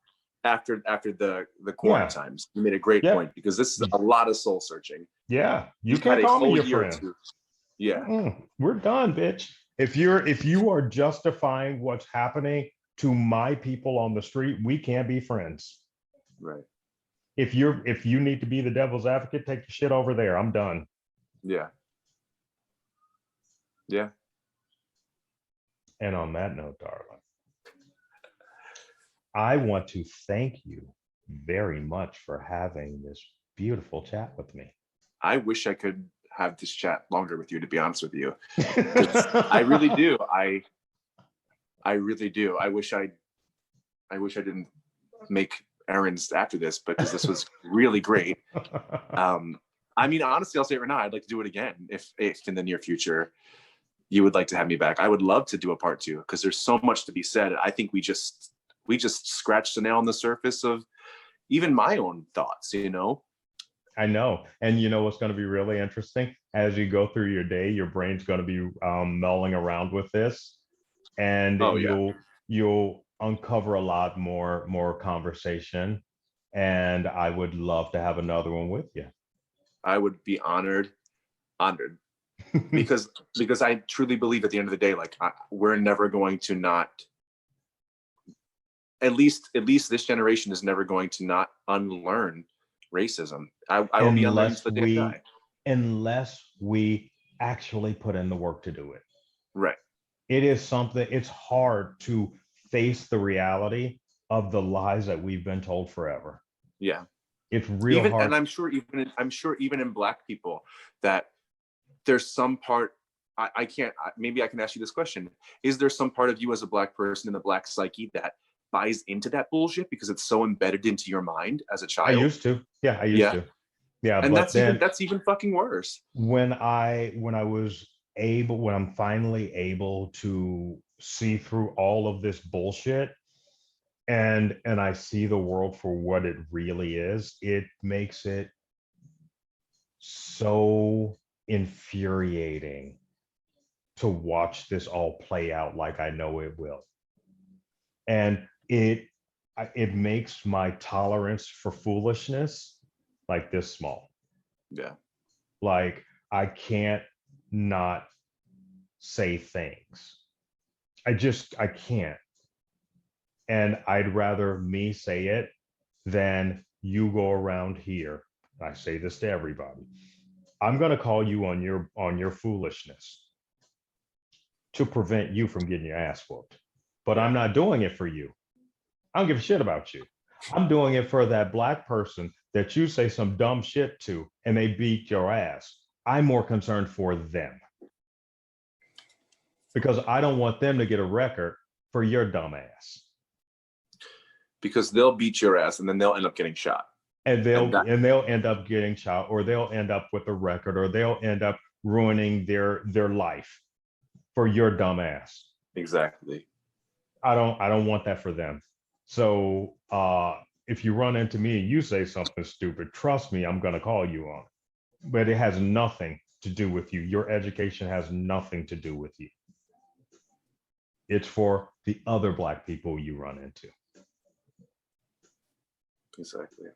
after the quarantine times. You made a great point, because this is a lot of soul searching. Yeah. You You've can't had a call me whole your year or friend. two. Yeah. We're done, bitch. If you are justifying what's happening to my people on the street, we can't be friends. Right. If you need to be the devil's advocate, take your shit over there. I'm done. Yeah. Yeah. And on that note, darling, I want to thank you very much for having this beautiful chat with me. I wish I could have this chat longer with you, to be honest with you. I really do. I really do. I wish I didn't make errands after this, because this was really great. I mean, honestly, I'll say it right now, I'd like to do it again if in the near future you would like to have me back. I would love to do a part 2, because there's so much to be said. I think we just scratched the nail on the surface of even my own thoughts, you know? I know. And you know what's going to be really interesting? As you go through your day, your brain's going to be mulling around with this, and you'll uncover a lot more conversation. And I would love to have another one with you. I would be honored, because I truly believe at the end of the day, like we're never going to not. At least this generation is never going to not unlearn racism. I will be unlearned until the day I die. Unless we actually put in the work to do it. Right. It is something, it's hard to face the reality of the lies that we've been told forever. Yeah. It's real hard. And I'm sure even in Black people, that there's some part, maybe I can ask you this question. Is there some part of you as a Black person in the Black psyche that buys into that bullshit because it's so embedded into your mind as a child? I used to. Yeah, I used to. Yeah, and but that's even fucking worse. When I'm finally able to see through all of this bullshit, and I see the world for what it really is, it makes it so infuriating to watch this all play out like I know it will. And it makes my tolerance for foolishness like this small. Yeah. Like I can't not say things. I can't. And I'd rather me say it than you go around here. I say this to everybody. I'm going to call you on your foolishness to prevent you from getting your ass whooped. But I'm not doing it for you. I don't give a shit about you. I'm doing it for that Black person that you say some dumb shit to and they beat your ass. I'm more concerned for them because I don't want them to get a record for your dumb ass. Because they'll beat your ass and then they'll end up getting shot. And they'll end up getting shot, or they'll end up with a record, or they'll end up ruining their life for your dumb ass. Exactly. I don't want that for them. So if you run into me and you say something stupid, trust me, I'm going to call you on it. But it has nothing to do with you. Your education has nothing to do with you. It's for the other Black people you run into. Exactly.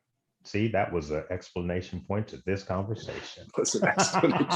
See, that was an explanation point to this conversation. That's an explanation.